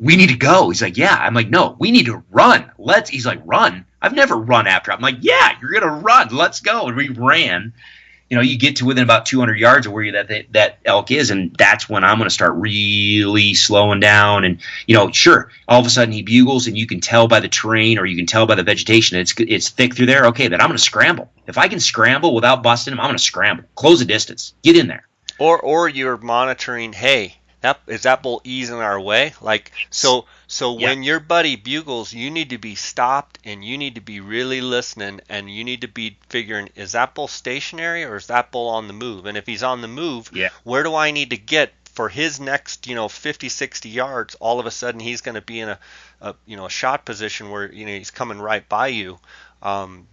[SPEAKER 1] we need to go. He's like, yeah. I'm like, no, we need to run. He's like, run? I've never run after. I'm like, yeah, you're going to run. Let's go. And we ran. You get to within about 200 yards of where that elk is, and that's when I'm going to start really slowing down. And, sure, all of a sudden he bugles, and you can tell by the terrain or you can tell by the vegetation it's thick through there. Okay, then I'm going to scramble. If I can scramble without busting him, I'm going to scramble. Close the distance. Get in there.
[SPEAKER 2] Or you're monitoring, hey, is that bull easing our way? So when your buddy bugles, you need to be stopped and you need to be really listening and you need to be figuring, is that bull stationary or is that bull on the move? And if he's on the move, where do I need to get for his next 50, 60 yards? All of a sudden he's going to be in a shot position where he's coming right by you.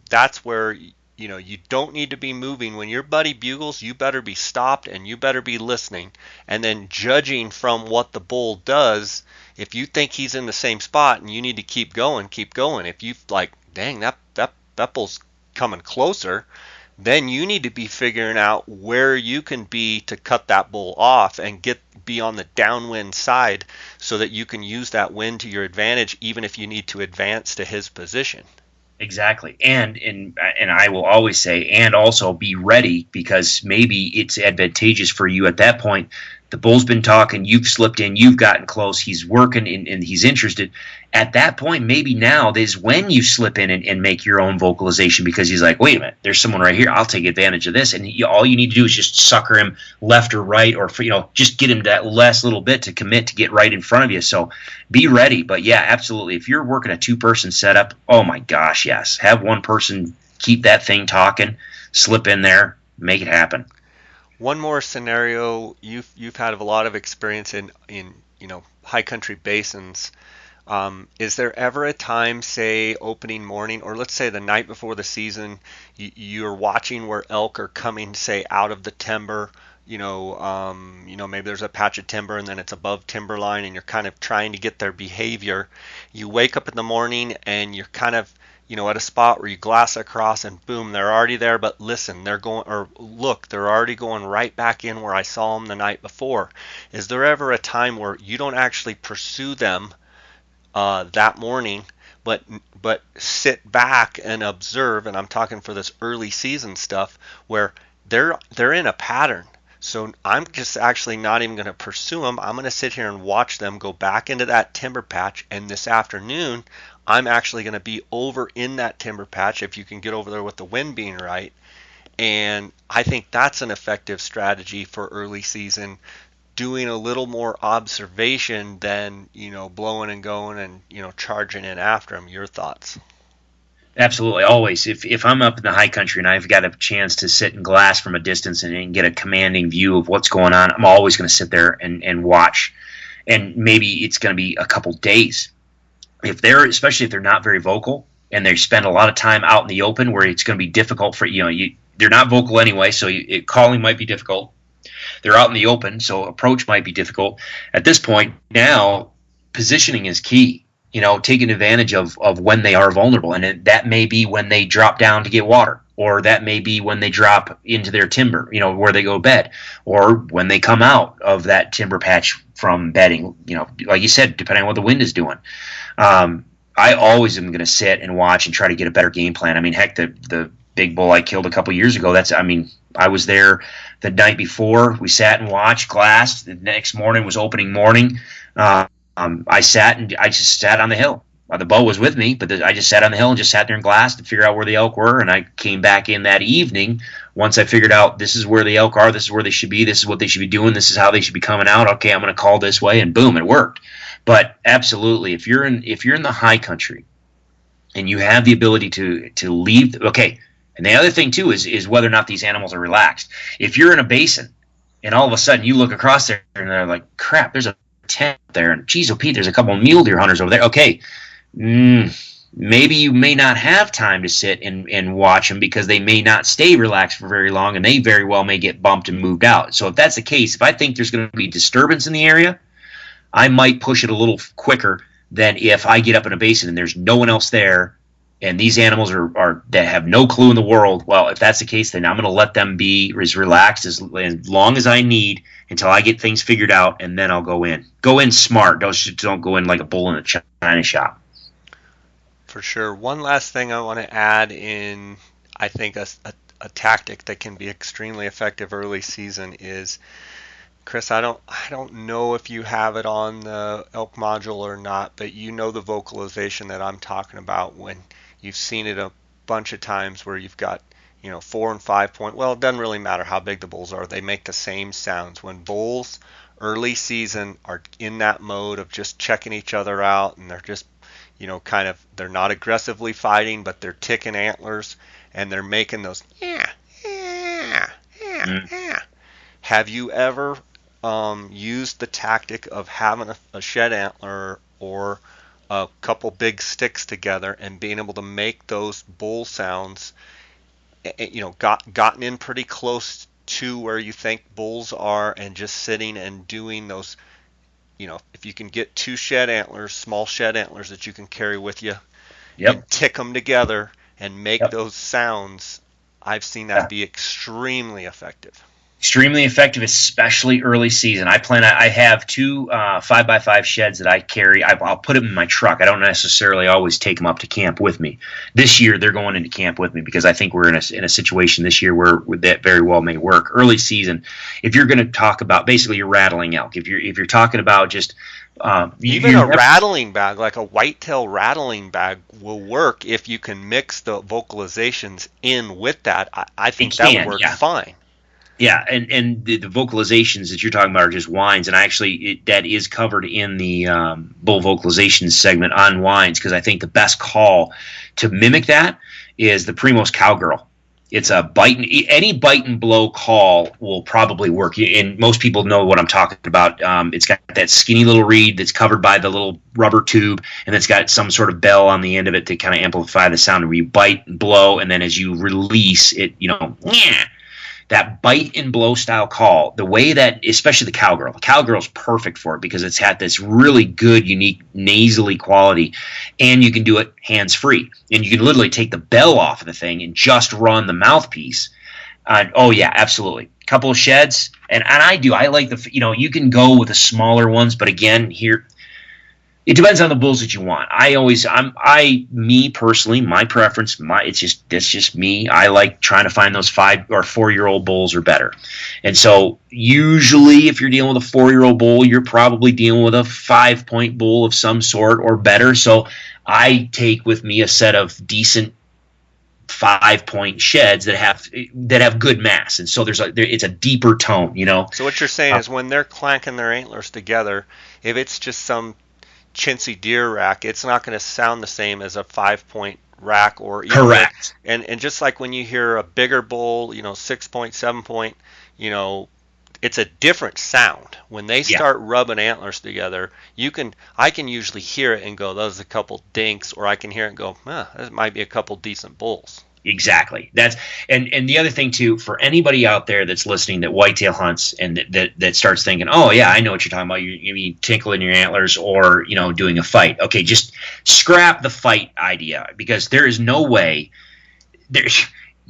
[SPEAKER 2] That's where you don't need to be moving. When your buddy bugles, you better be stopped and you better be listening. And then judging from what the bull does, if you think he's in the same spot and you need to keep going. If you like, dang, that bull's coming closer, then you need to be figuring out where you can be to cut that bull off and be on the downwind side so that you can use that wind to your advantage, even if you need to advance to his position.
[SPEAKER 1] Exactly. And I will always say, and also be ready, because maybe it's advantageous for you at that point. The bull's been talking, you've slipped in, you've gotten close, he's working, and he's interested. At that point, maybe now is when you slip in and make your own vocalization, because he's like, wait a minute, there's someone right here, I'll take advantage of this. And all you need to do is just sucker him left or right, or just get him that last little bit to commit to get right in front of you. So be ready. But yeah, absolutely. If you're working a 2-person setup, oh my gosh, yes. Have one person keep that thing talking, slip in there, make it happen.
[SPEAKER 2] One more scenario, you've had a lot of experience in high country basins. Is there ever a time, say opening morning, or let's say the night before the season, you're watching where elk are coming, say out of the timber? Maybe there's a patch of timber and then it's above timberline, and you're kind of trying to get their behavior. You wake up in the morning and you're kind of at a spot where you glass across and boom, they're already there, but listen, they're already going right back in where I saw them the night before. Is there ever a time where you don't actually pursue them that morning, but sit back and observe, and I'm talking for this early season stuff, where they're in a pattern? So I'm just actually not even going to pursue them. I'm going to sit here and watch them go back into that timber patch, and this afternoon I'm actually going to be over in that timber patch if you can get over there with the wind being right. And I think that's an effective strategy for early season, doing a little more observation than, blowing and going and, charging in after them. Your thoughts?
[SPEAKER 1] Absolutely, always. If I'm up in the high country and I've got a chance to sit and glass from a distance and get a commanding view of what's going on, I'm always going to sit there and watch. And maybe it's going to be a couple days. Especially if they're not very vocal and they spend a lot of time out in the open, where it's going to be difficult for they're not vocal anyway, so calling might be difficult. They're out in the open, so approach might be difficult. At this point now, positioning is key. Taking advantage of when they are vulnerable, and that may be when they drop down to get water, or that may be when they drop into their timber, where they go to bed, or when they come out of that timber patch from bedding, like you said, depending on what the wind is doing. I always am going to sit and watch and try to get a better game plan. I mean, heck, the big bull I killed a couple years ago, I was there the night before. We sat and watched, glassed. The next morning was opening morning. I just sat on the hill. The bow was with me, but I just sat on the hill and just sat there and glassed to figure out where the elk were. And I came back in that evening once I figured out this is where the elk are, this is where they should be, this is what they should be doing, this is how they should be coming out. Okay, I'm going to call this way, and boom, it worked. But absolutely, if you're in the high country and you have the ability to leave, okay. And the other thing too is whether or not these animals are relaxed. If you're in a basin and all of a sudden you look across there and they're like, crap, there's a tent there, and geez, oh Pete, there's a couple of mule deer hunters over there. Okay, maybe you may not have time to sit and watch them, because they may not stay relaxed for very long, and they very well may get bumped and moved out. So if that's the case, if I think there's going to be disturbance in the area, I might push it a little quicker than if I get up in a basin and there's no one else there, and these animals are that have no clue in the world. Well, if that's the case, then I'm going to let them be as relaxed as long as I need until I get things figured out, and then I'll go in. Go in smart. Don't go in like a bull in a china shop.
[SPEAKER 2] For sure. One last thing I want to add in, I think a tactic that can be extremely effective early season is, Chris, I don't know if you have it on the elk module or not, but the vocalization that I'm talking about, when you've seen it a bunch of times where you've got 4 and 5 point. Well, it doesn't really matter how big the bulls are. They make the same sounds. When bulls early season are in that mode of just checking each other out, and they're just, they're not aggressively fighting, but they're ticking antlers, and they're making those, yeah. Have you ever used the tactic of having a shed antler or a couple big sticks together and being able to make those bull sounds, gotten in pretty close to where you think bulls are, and just sitting and doing those, if you can get 2 shed antlers, small shed antlers that you can carry with you, and tick them together and make those sounds, I've seen that be extremely effective.
[SPEAKER 1] Extremely effective, especially early season. I have 2 5x5 sheds that I carry. I'll put them in my truck. I don't necessarily always take them up to camp with me. This year they're going into camp with me, because I think we're in a situation this year where that very well may work. Early season, if you're going to talk about basically you're rattling elk, if you're talking about just
[SPEAKER 2] even a rattling bag, like a whitetail rattling bag, will work if you can mix the vocalizations in with that. I think that would work fine.
[SPEAKER 1] Yeah, and the vocalizations that you're talking about are just whines, and that is covered in the bull vocalizations segment on whines, because I think the best call to mimic that is the Primos cowgirl. It's any bite and blow call will probably work, and most people know what I'm talking about. It's got that skinny little reed that's covered by the little rubber tube, and it's got some sort of bell on the end of it to kind of amplify the sound where you bite and blow, and then as you release it, yeah. That bite and blow style call, the way that, especially the cowgirl's perfect for it, because it's had this really good, unique nasally quality, and you can do it hands free, and you can literally take the bell off of the thing and just run the mouthpiece. Oh yeah, absolutely. Couple of sheds, and I like you can go with the smaller ones, but again, here It depends on the bulls that you want. Me personally, my preference, that's just me. I like trying to find those 5 or 4 year old bulls or better. And so usually if you're dealing with a 4 year old bull, you're probably dealing with a 5 point bull of some sort or better. So I take with me a set of decent 5 point sheds that have good mass. And so it's a deeper tone, you know.
[SPEAKER 2] So what you're saying is when they're clanking their antlers together, if it's just some chintzy deer rack, it's not going to sound the same as a 5 point rack or even
[SPEAKER 1] Correct.
[SPEAKER 2] And just like when you hear a bigger bull, 6 point, 7 point, it's a different sound. When they start rubbing antlers together, I can usually hear it and go, those are a couple dinks, or I can hear it and go, that might be a couple decent bulls.
[SPEAKER 1] Exactly. And the other thing too, for anybody out there that's listening that whitetail hunts and that starts thinking, oh yeah, I know what you're talking about. You mean tinkling your antlers or doing a fight. Okay, just scrap the fight idea, because there is no way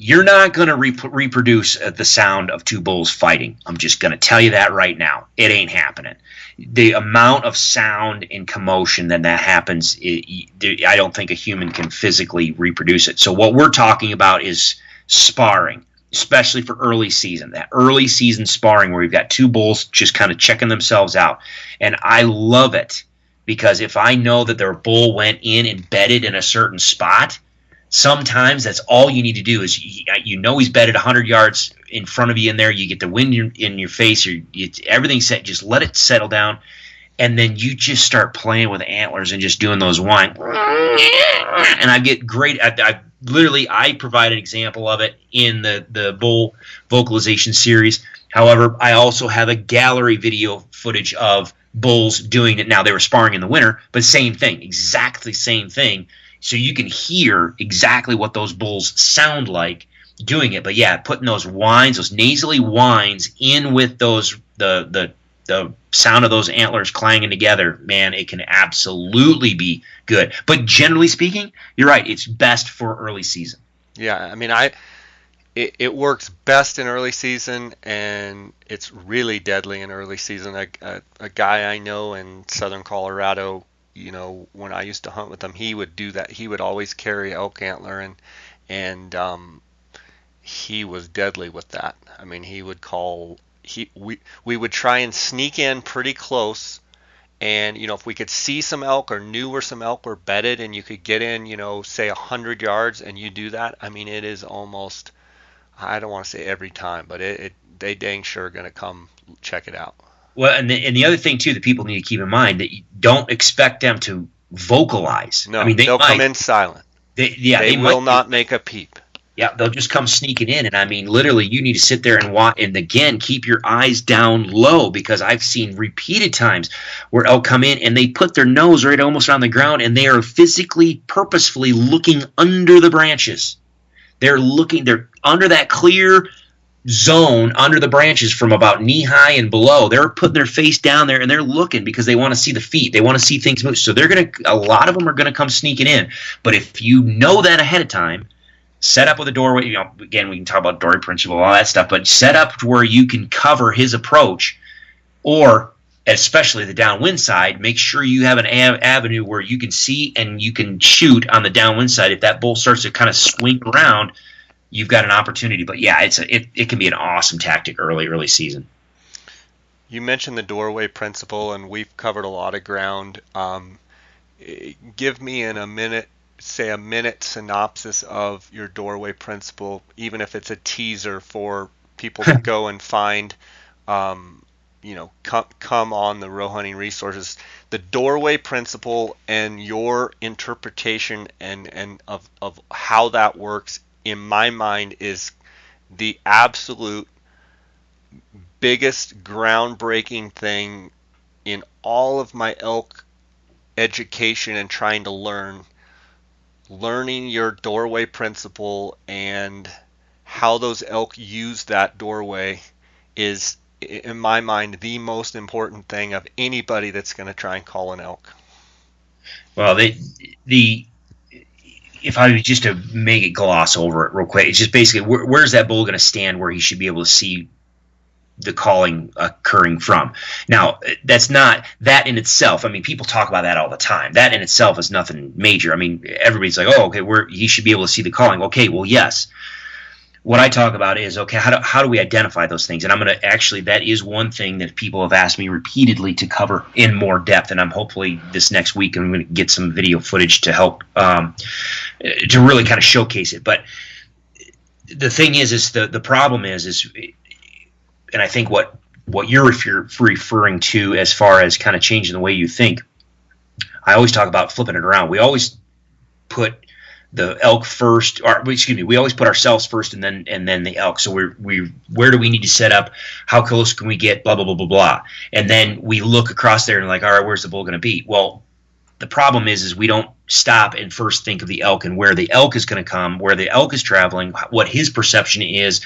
[SPEAKER 1] you're not going to reproduce the sound of two bulls fighting. I'm just going to tell you that right now. It ain't happening. The amount of sound and commotion that happens, I don't think a human can physically reproduce it. So what we're talking about is sparring, especially for early season. That early season sparring where we've got two bulls just kind of checking themselves out. And I love it, because if I know that their bull went in and bedded in a certain spot, sometimes that's all you need to do is he's bedded 100 yards in front of you in there. You get the wind in your face. Everything's set. Just let it settle down, and then you just start playing with antlers and just doing those whine. And I get great. I provide an example of it in the bull vocalization series. However, I also have a gallery video footage of bulls doing it. Now, they were sparring in the winter, but same thing, exactly same thing. So you can hear exactly what those bulls sound like doing it. But yeah, putting those whines, those nasally whines in with the sound of those antlers clanging together, man, it can absolutely be good. But generally speaking, you're right, it's best for early season.
[SPEAKER 2] Yeah, I mean, it works best in early season, and it's really deadly in early season. A guy I know in southern Colorado, when I used to hunt with him, he would do that. He would always carry elk antler, and he was deadly with that. I mean, he would we would try and sneak in pretty close, and if we could see some elk or knew where some elk were bedded, and you could get in, say 100 yards, and you do that. I mean, it is almost, I don't want to say every time, but they dang sure are going to come check it out.
[SPEAKER 1] Well, and the other thing too that people need to keep in mind, that you don't expect them to vocalize.
[SPEAKER 2] No, I mean, they'll come in silent. They will not make a peep.
[SPEAKER 1] Yeah, they'll just come sneaking in, and I mean, literally, you need to sit there and watch. And again, keep your eyes down low, because I've seen repeated times where elk come in and they put their nose right almost on the ground, and they are physically, purposefully looking under the branches. They're under that clear zone under the branches from about knee high and below. They're putting their face down there and they're looking because they want to see the feet. They want to see things move. So a lot of them are going to come sneaking in. But if you know that ahead of time, set up with a doorway. Again, we can talk about doorway principle, all that stuff, but set up to where you can cover his approach, or especially the downwind side, make sure you have an avenue where you can see and you can shoot on the downwind side. If that bull starts to kind of swing around, you've got an opportunity. But yeah, it can be an awesome tactic early season.
[SPEAKER 2] You mentioned the doorway principle, and we've covered a lot of ground. Give me in a minute synopsis of your doorway principle, even if it's a teaser for people to go and find, come on the Row Hunting Resources. The doorway principle and your interpretation and of how that works, in my mind, is the absolute biggest groundbreaking thing in all of my elk education and trying to learning your doorway principle and how those elk use that doorway is, in my mind, the most important thing of anybody that's going to try and call an elk.
[SPEAKER 1] Well, if I was just to make it gloss over it real quick, it's just basically where's that bull going to stand where he should be able to see the calling occurring from. Now, that's not that in itself. I mean, people talk about that all the time. That in itself is nothing major. I mean, everybody's like, oh, okay, he should be able to see the calling. Okay, well, yes. What I talk about is, okay, how do we identify those things? And I'm going to actually, that is one thing that people have asked me repeatedly to cover in more depth. And I'm hopefully this next week, I'm going to get some video footage to help to really kind of showcase it. But the thing is the problem is, and I think what you're referring to as far as kind of changing the way you think, I always talk about flipping it around. We always put the elk first, or excuse me, we always put ourselves first and then the elk. So we where do we need to set up? How close can we get? Blah blah blah blah blah. And then we look across there and like, all right, where's the bull going to be? Well, the problem is we don't stop and first think of the elk and where the elk is going to come, where the elk is traveling, what his perception is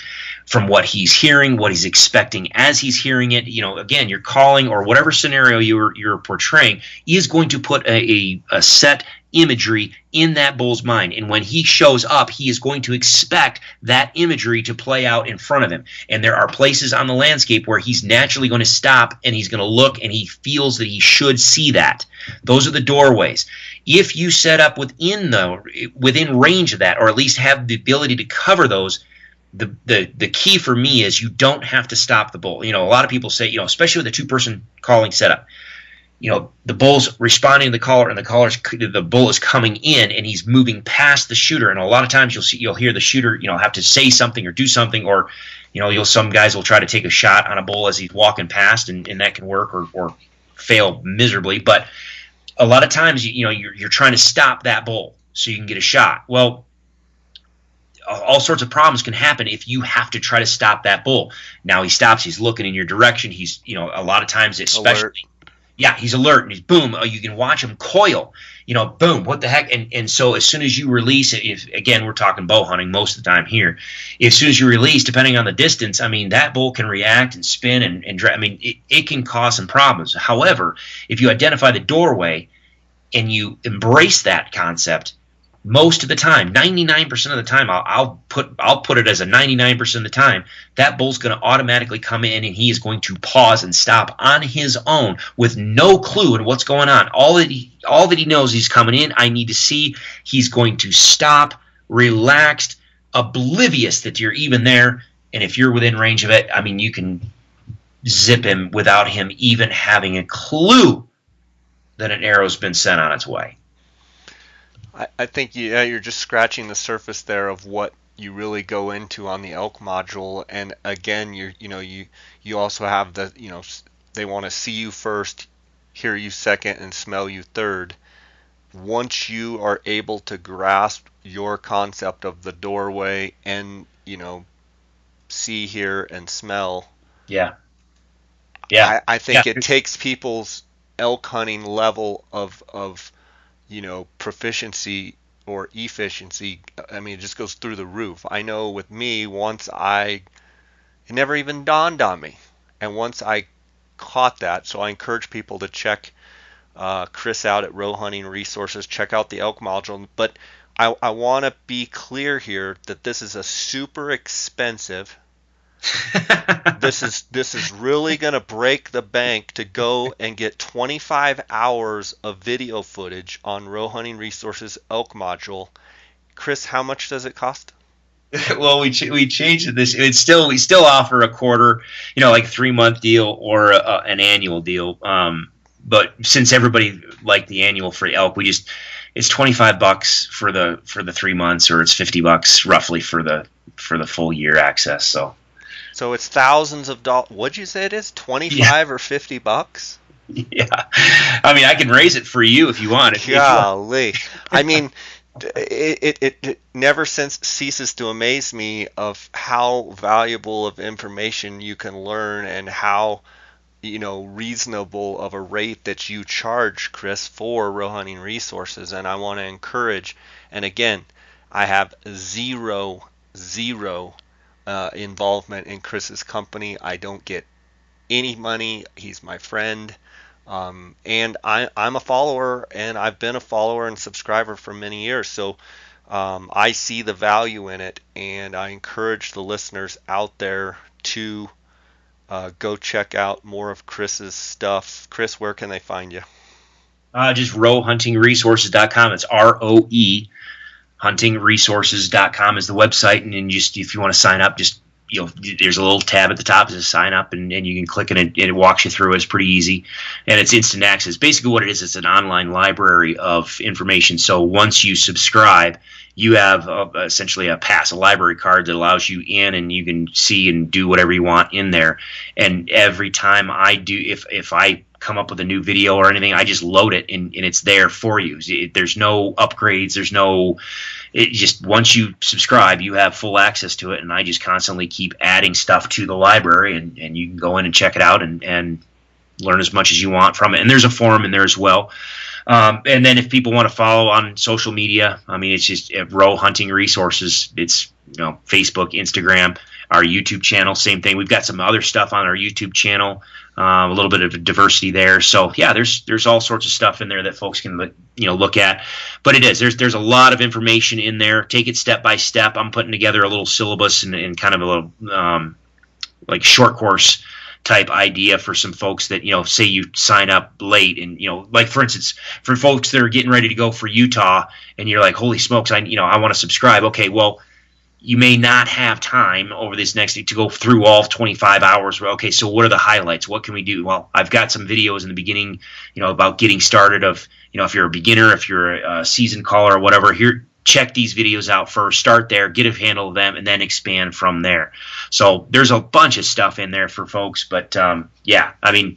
[SPEAKER 1] from what he's hearing, what he's expecting as he's hearing it. You know, again, your calling or whatever scenario you're portraying is going to put a set imagery in that bull's mind. And when he shows up, he is going to expect that imagery to play out in front of him. And there are places on the landscape where he's naturally going to stop and he's going to look and he feels that he should see that. Those are the doorways. If you set up within range of that, or at least have the ability to cover those, the key for me is you don't have to stop the bull. You know, a lot of people say, you know, especially with a two-person calling setup, you know, the bull's responding to the caller and the bull is coming in and he's moving past the shooter. And a lot of times you'll hear the shooter, you know, have to say something or do something, or, you know, some guys will try to take a shot on a bull as he's walking past, and that can work or fail miserably. But a lot of times, you know, you're trying to stop that bull so you can get a shot. Well, all sorts of problems can happen if you have to try to stop that bull. Now he stops, he's looking in your direction. He's, you know, a lot of times, especially, alert. Yeah, he's alert and he's boom. You can watch him coil, you know, boom, what the heck? And so as soon as you release it, if again, we're talking bow hunting most of the time here, as soon as you release, depending on the distance, I mean, that bull can react and spin and I mean, it can cause some problems. However, if you identify the doorway and you embrace that concept, most of the time, 99% of the time, I'll put it as a 99% of the time, that bull's going to automatically come in and he is going to pause and stop on his own with no clue in what's going on. All that he knows, he's coming in, I need to see. He's going to stop, relaxed, oblivious that you're even there. And if you're within range of it, I mean, you can zip him without him even having a clue that an arrow's been sent on its way.
[SPEAKER 2] I think you're just scratching the surface there of what you really go into on the elk module. And again, you also have the, you know, they want to see you first, hear you second, and smell you third. Once you are able to grasp your concept of the doorway and, you know, see, hear, and smell.
[SPEAKER 1] Yeah.
[SPEAKER 2] I think it takes people's elk hunting level of you know, proficiency or efficiency. I mean, it just goes through the roof. I know with me, it never even dawned on me. And once I caught that, so I encourage people to check Chris out at Row Hunting Resources, check out the elk module. But I want to be clear here that this is a super expensive. This is really going to break the bank to go and get 25 hours of video footage on Row Hunting Resources elk module. Chris, how much does it cost?
[SPEAKER 1] Well, we changed this. We still offer a quarter, you know, like a 3-month deal or an annual deal. But since everybody liked the annual for elk, it's $25 for the 3 months, or it's $50 roughly for the full year access.
[SPEAKER 2] So it's thousands of dollars. What'd you say it is? 25 or $50?
[SPEAKER 1] Yeah. I mean, I can raise it for you if you want.
[SPEAKER 2] Golly. I mean, it never ceases to amaze me of how valuable of information you can learn and how, you know, reasonable of a rate that you charge, Chris, for Row Hunting Resources. And I want to encourage, and again, I have zero involvement in Chris's company. I don't get any money. He's my friend, and I'm a follower, and I've been a follower and subscriber for many years. So I see the value in it, and I encourage the listeners out there to go check out more of Chris's stuff. Chris, where can they find you?
[SPEAKER 1] Just rowhuntingresources.com. It's ROE huntingresources.com is the website, and then just if you want to sign up, just there's a little tab at the top that says sign up, and you can click it, and it walks you through it. It's pretty easy, and it's instant access. Basically what it is, it's an online library of information. So once you subscribe, you have essentially a pass, a library card that allows you in, and you can see and do whatever you want in there. And every time I do, if I come up with a new video or anything, I just load it, and it's there for you. There's no upgrades. There's no it just once you subscribe, you have full access to it, and I just constantly keep adding stuff to the library, and you can go in and check it out and learn as much as you want from it. And there's a forum in there as well. And then if people want to follow on social media, I mean, it's just Row Hunting Resources. It's Facebook, Instagram, our YouTube channel, same thing. We've got some other stuff on our YouTube channel, a little bit of diversity there. So yeah, there's all sorts of stuff in there that folks can look at. But there's a lot of information in there. Take it step by step. I'm putting together a little syllabus and kind of a little like short course type idea for some folks that say you sign up late, and like for instance, for folks that are getting ready to go for Utah, and you're like, holy smokes, I want to subscribe. Okay, well, you may not have time over this next week to go through all 25 hours. Okay, so what are the highlights? What can we do? Well, I've got some videos in the beginning, about getting started of, if you're a beginner, if you're a seasoned caller or whatever, here, check these videos out first, start there, get a handle of them, and then expand from there. So there's a bunch of stuff in there for folks, but yeah, I mean,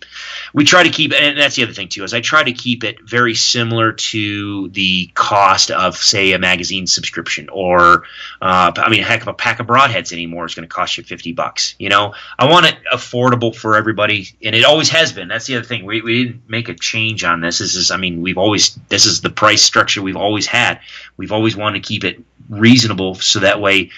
[SPEAKER 1] we try to keep, and that's the other thing too, is I try to keep it very similar to the cost of, say, a magazine subscription, or heck, a pack of broadheads anymore is going to cost you $50. I want it affordable for everybody, and it always has been. That's the other thing. We didn't make a change on this. This is the price structure we've always had. We've always wanted to keep it reasonable, so that way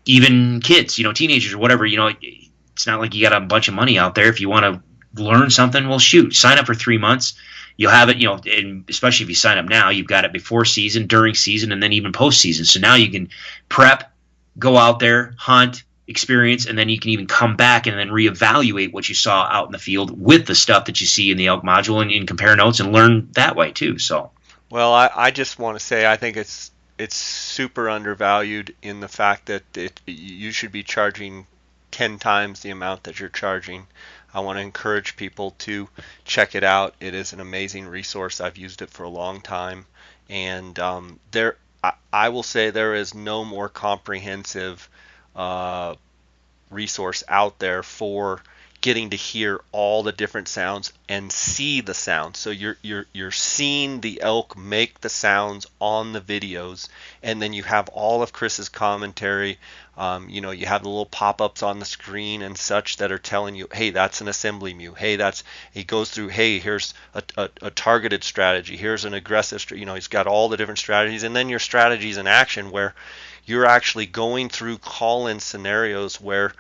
[SPEAKER 1] even kids, teenagers or whatever, it's not like you got a bunch of money out there. If you want to learn something, well, shoot, sign up for 3 months. You'll have it, and especially if you sign up now, you've got it before season, during season, and then even post-season. So now you can prep, go out there, hunt, experience, and then you can even come back and then reevaluate what you saw out in the field with the stuff that you see in the elk module, and compare notes and learn that way too. So,
[SPEAKER 2] well, I just want to say I think it's super undervalued in the fact that you should be charging 10 times the amount that you're charging. I want to encourage people to check it out. It is an amazing resource. I've used it for a long time, and I will say there is no more comprehensive resource out there for getting to hear all the different sounds and see the sounds. So you're seeing the elk make the sounds on the videos, and then you have all of Chris's commentary. You have the little pop-ups on the screen and such that are telling you, hey, that's an assembly mew. Hey, he goes through, hey, here's a targeted strategy. Here's an aggressive, he's got all the different strategies, and then your strategies in action where you're actually going through call-in scenarios where,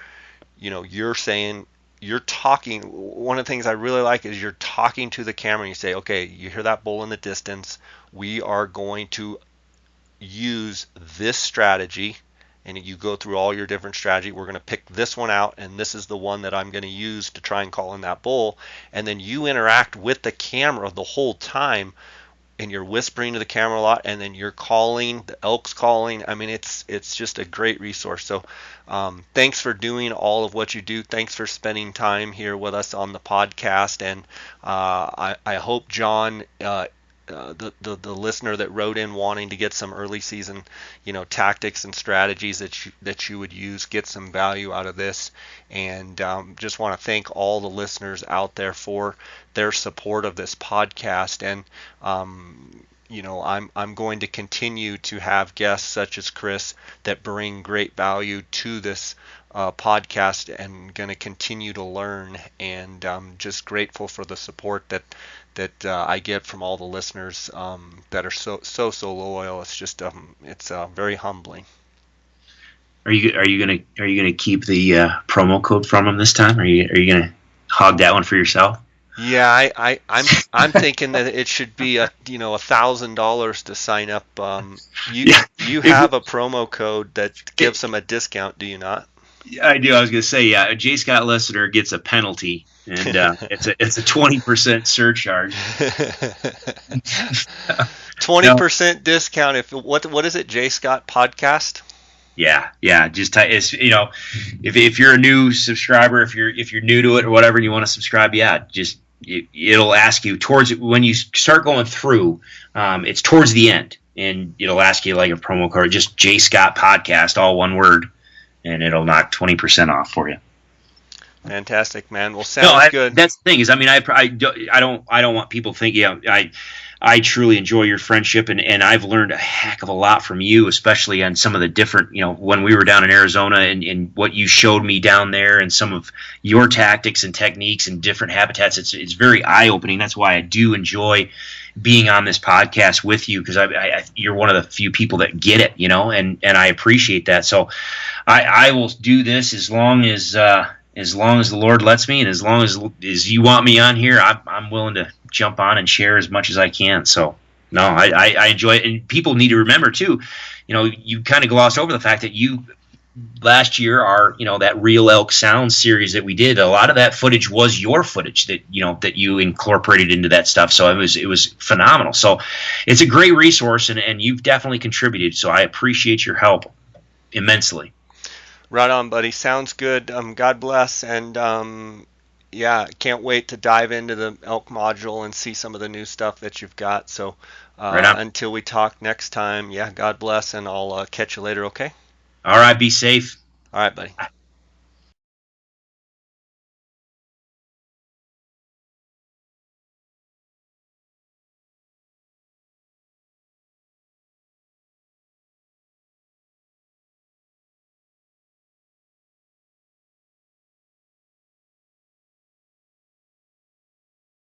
[SPEAKER 2] you're saying, you're talking. One of the things I really like is you're talking to the camera and you say, okay, you hear that bull in the distance. We are going to use this strategy, and you go through all your different strategy. We're going to pick this one out, and this is the one that I'm going to use to try and call in that bull. And then you interact with the camera the whole time, and you're whispering to the camera a lot, and then you're calling, the elk's calling. I mean, it's just a great resource. So thanks for doing all of what you do. Thanks for spending time here with us on the podcast. And I hope, John, the listener that wrote in wanting to get some early season, tactics and strategies that you would use, get some value out of this. And just want to thank all the listeners out there for their support of this podcast. And I'm going to continue to have guests such as Chris that bring great value to this podcast, and going to continue to learn, and just grateful for the support that I get from all the listeners that are so loyal. It's just it's very humbling.
[SPEAKER 1] Are you gonna keep the promo code from them this time? Are you gonna hog that one for yourself?
[SPEAKER 2] Yeah, I'm thinking that it should be $1,000 to sign up. You have a promo code that gives them a discount, do you not?
[SPEAKER 1] I do. I was going to say, yeah, a J. Scott listener gets a penalty, and it's a 20% surcharge.
[SPEAKER 2] 20% discount. If what is it? J Scott Podcast.
[SPEAKER 1] Yeah. Just it's if you're a new subscriber, if you're new to it or whatever, and you want to subscribe, just it'll ask you towards when you start going through. It's towards the end, and it'll ask you like a promo code, just J Scott Podcast, all one word, and it'll knock 20% off for you.
[SPEAKER 2] Fantastic, man. Well, sounds good.
[SPEAKER 1] That's the thing is, I don't want people thinking I truly enjoy your friendship, and I've learned a heck of a lot from you, especially on some of the different, when we were down in Arizona and what you showed me down there and some of your tactics and techniques and different habitats. It's very eye-opening. That's why I do enjoy being on this podcast with you, because you're one of the few people that get it, and I appreciate that. So I will do this as long as the Lord lets me, and as long as you want me on here, I'm willing to jump on and share as much as I can. So, no, I enjoy it. And people need to remember, too, you kind of glossed over the fact that you, last year, that Real Elk Sound series that we did, a lot of that footage was your footage that you incorporated into that stuff. So it was phenomenal. So it's a great resource, and you've definitely contributed. So I appreciate your help immensely.
[SPEAKER 2] Right on, buddy. Sounds good. God bless, and can't wait to dive into the elk module and see some of the new stuff that you've got. So
[SPEAKER 1] Right on.
[SPEAKER 2] until we talk next time, God bless, and I'll catch you later, okay?
[SPEAKER 1] All right, be safe.
[SPEAKER 2] All right, buddy.